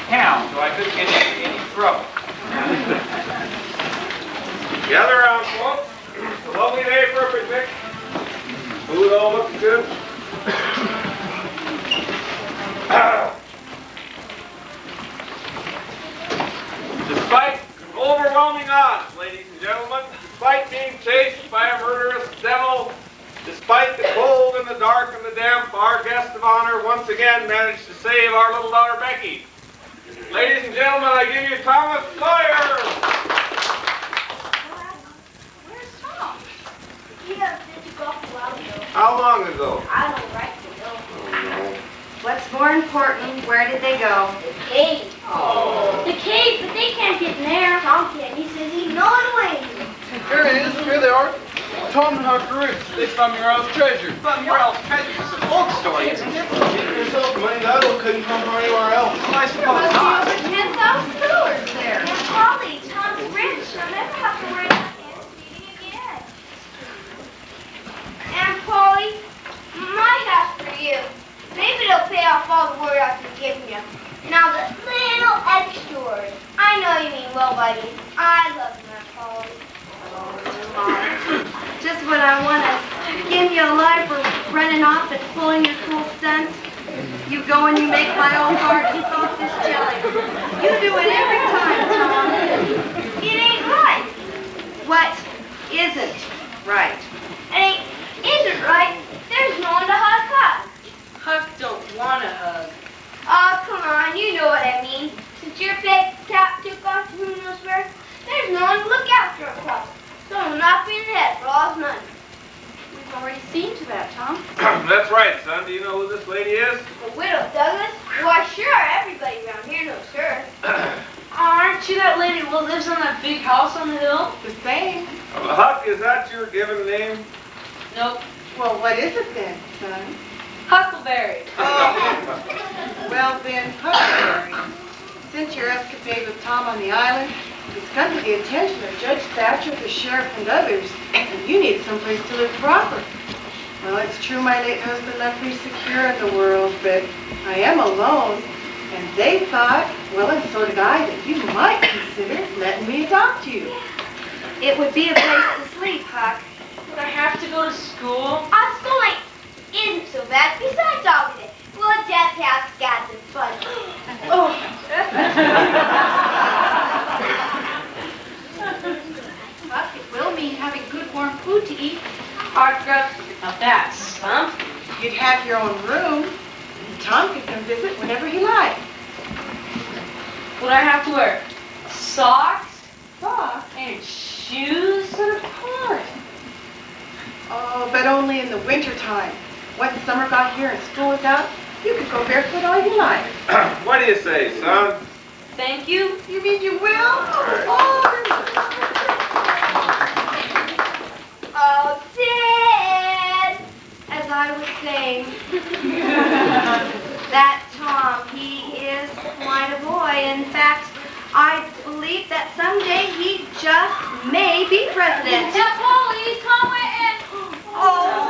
town, so I couldn't get into any trouble. Gather around, folks. It's a lovely day for a picnic. Food all looks good. Despite overwhelming odds, ladies and gentlemen, despite being chased by a murderous devil, despite the cold and the dark and the damp, our guest of honor once again managed to save our little daughter Becky. Ladies and gentlemen, I give you Thomas Sawyer. Where's Tom? He got sent to golf a while ago. How long ago? I don't right to go. Oh, What's more important, where did they go? The cave. no. The cave, but they can't get in there. Tom can. He says he's no way. Here it is. Here they are. Tom and Huck Roots. They found Muriel's treasure. But Muriel's treasure is an old story, isn't it? Get yourself money. That couldn't come from anywhere else. Well, I suppose not. $10,000 there. And Polly, Tom's rich. He'll never have to worry about him feeding again. And Polly, my house for you. Maybe it'll pay off all the worry I've been giving you. Now the little extras. I know you mean well by me. I love you, Aunt Polly. Just when I want to skin you alive for running off and pulling your cool stunts, you go and you make my old heart soft as jelly. You do it every time, Tom. It ain't right. What isn't right? It isn't right. There's no one to hug up. Huck don't want a hug. Oh, come on, you know what I mean. Since your big tap took off to who knows where, there's no one to look after a pup. Someone will knock me in the head for all his money. We've already seen to that, Tom. That's right, son. Do you know who this lady is? The widow Douglas? Why, sure, everybody around here knows her. Aren't you that lady who lives in that big house on the hill? The same. Huck, is that your given name? Nope. Well, what is it then, son? Huckleberry. Well then, Huckleberry, since your escapade with Tom on the island, it's come to the attention of Judge Thatcher, the sheriff, and others, and you need someplace to live proper. Well, it's true my late husband left me secure in the world, but I am alone, and they thought, well, and so did I, that you might consider letting me adopt you. It would be a place to sleep, Huck. Would I have to go to school? Our school isn't so bad. Besides all of it, well, Jeff has got some fun. Oh. Huck, it will mean having good warm food to eat. Hard grub. Now that's something. You'd have your own room, and Tom could come visit whenever he liked. Would I have to wear socks Socks? and shoes? Of course. Oh, but only in the winter time. Once summer got here and school was out, you could go barefoot all you like. What do you say, son? Thank you. You mean you will? Oh, Oh, Sid! as I was saying, that Tom, he is quite a boy. In fact, I believe that someday he just may be president. Now, Polly, Tom went and... Oh,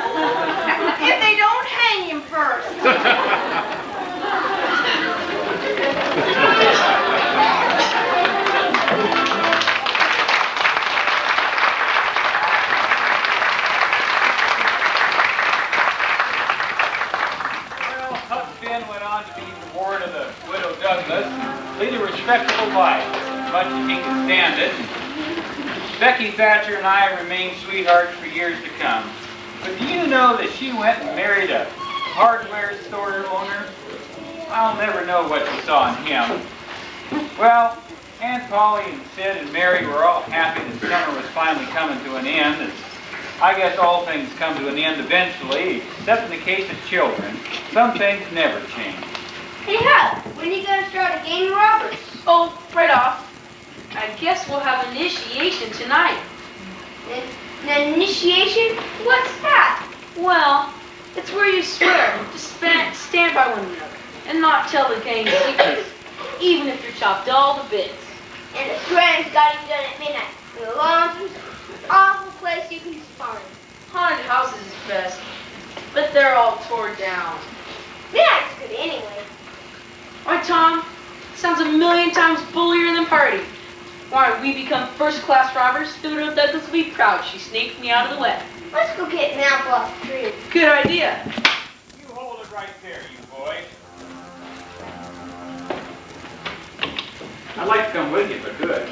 if they don't hang him first. Well, Huck Finn went on to be the ward of the widow Douglas and lead a respectable life, as much as he could stand it. Becky Thatcher and I remained sweethearts for years to come. But do you know that she went and married a hardware store owner? I'll never know what she saw in him. Well, Aunt Polly and Sid and Mary were all happy that summer was finally coming to an end, as I guess all things come to an end eventually, except in the case of children. Some things never change. Hey, Hal, when are you going to start a gang of robbers? Oh, right off. I guess we'll have initiation tonight. An initiation? What's that? Well, it's where you swear to stand by one another and not tell the gang secrets, even if you're chopped all to bits. And the swearing's got to be done at midnight. In the lonesome, awful place you can find. Haunted houses is best, but they're all torn down. Midnight's good anyway. Why, Tom, sounds a million times bullier than party. Why, we become first-class robbers, Theodore Douglas will be proud she snaked me out of the web. Let's go get an apple off the tree. Good idea. You hold it right there, you boy. I'd like to come with you if I could.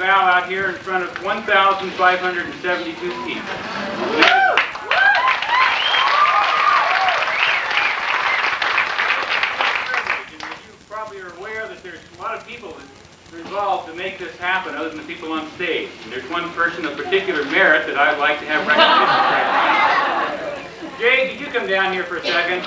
Out here in front of 1,572 people. You probably are aware that there's a lot of people that are involved to make this happen other than the people on stage. And there's one person of particular merit that I'd like to have recognized. Jay, could you come down here for a second?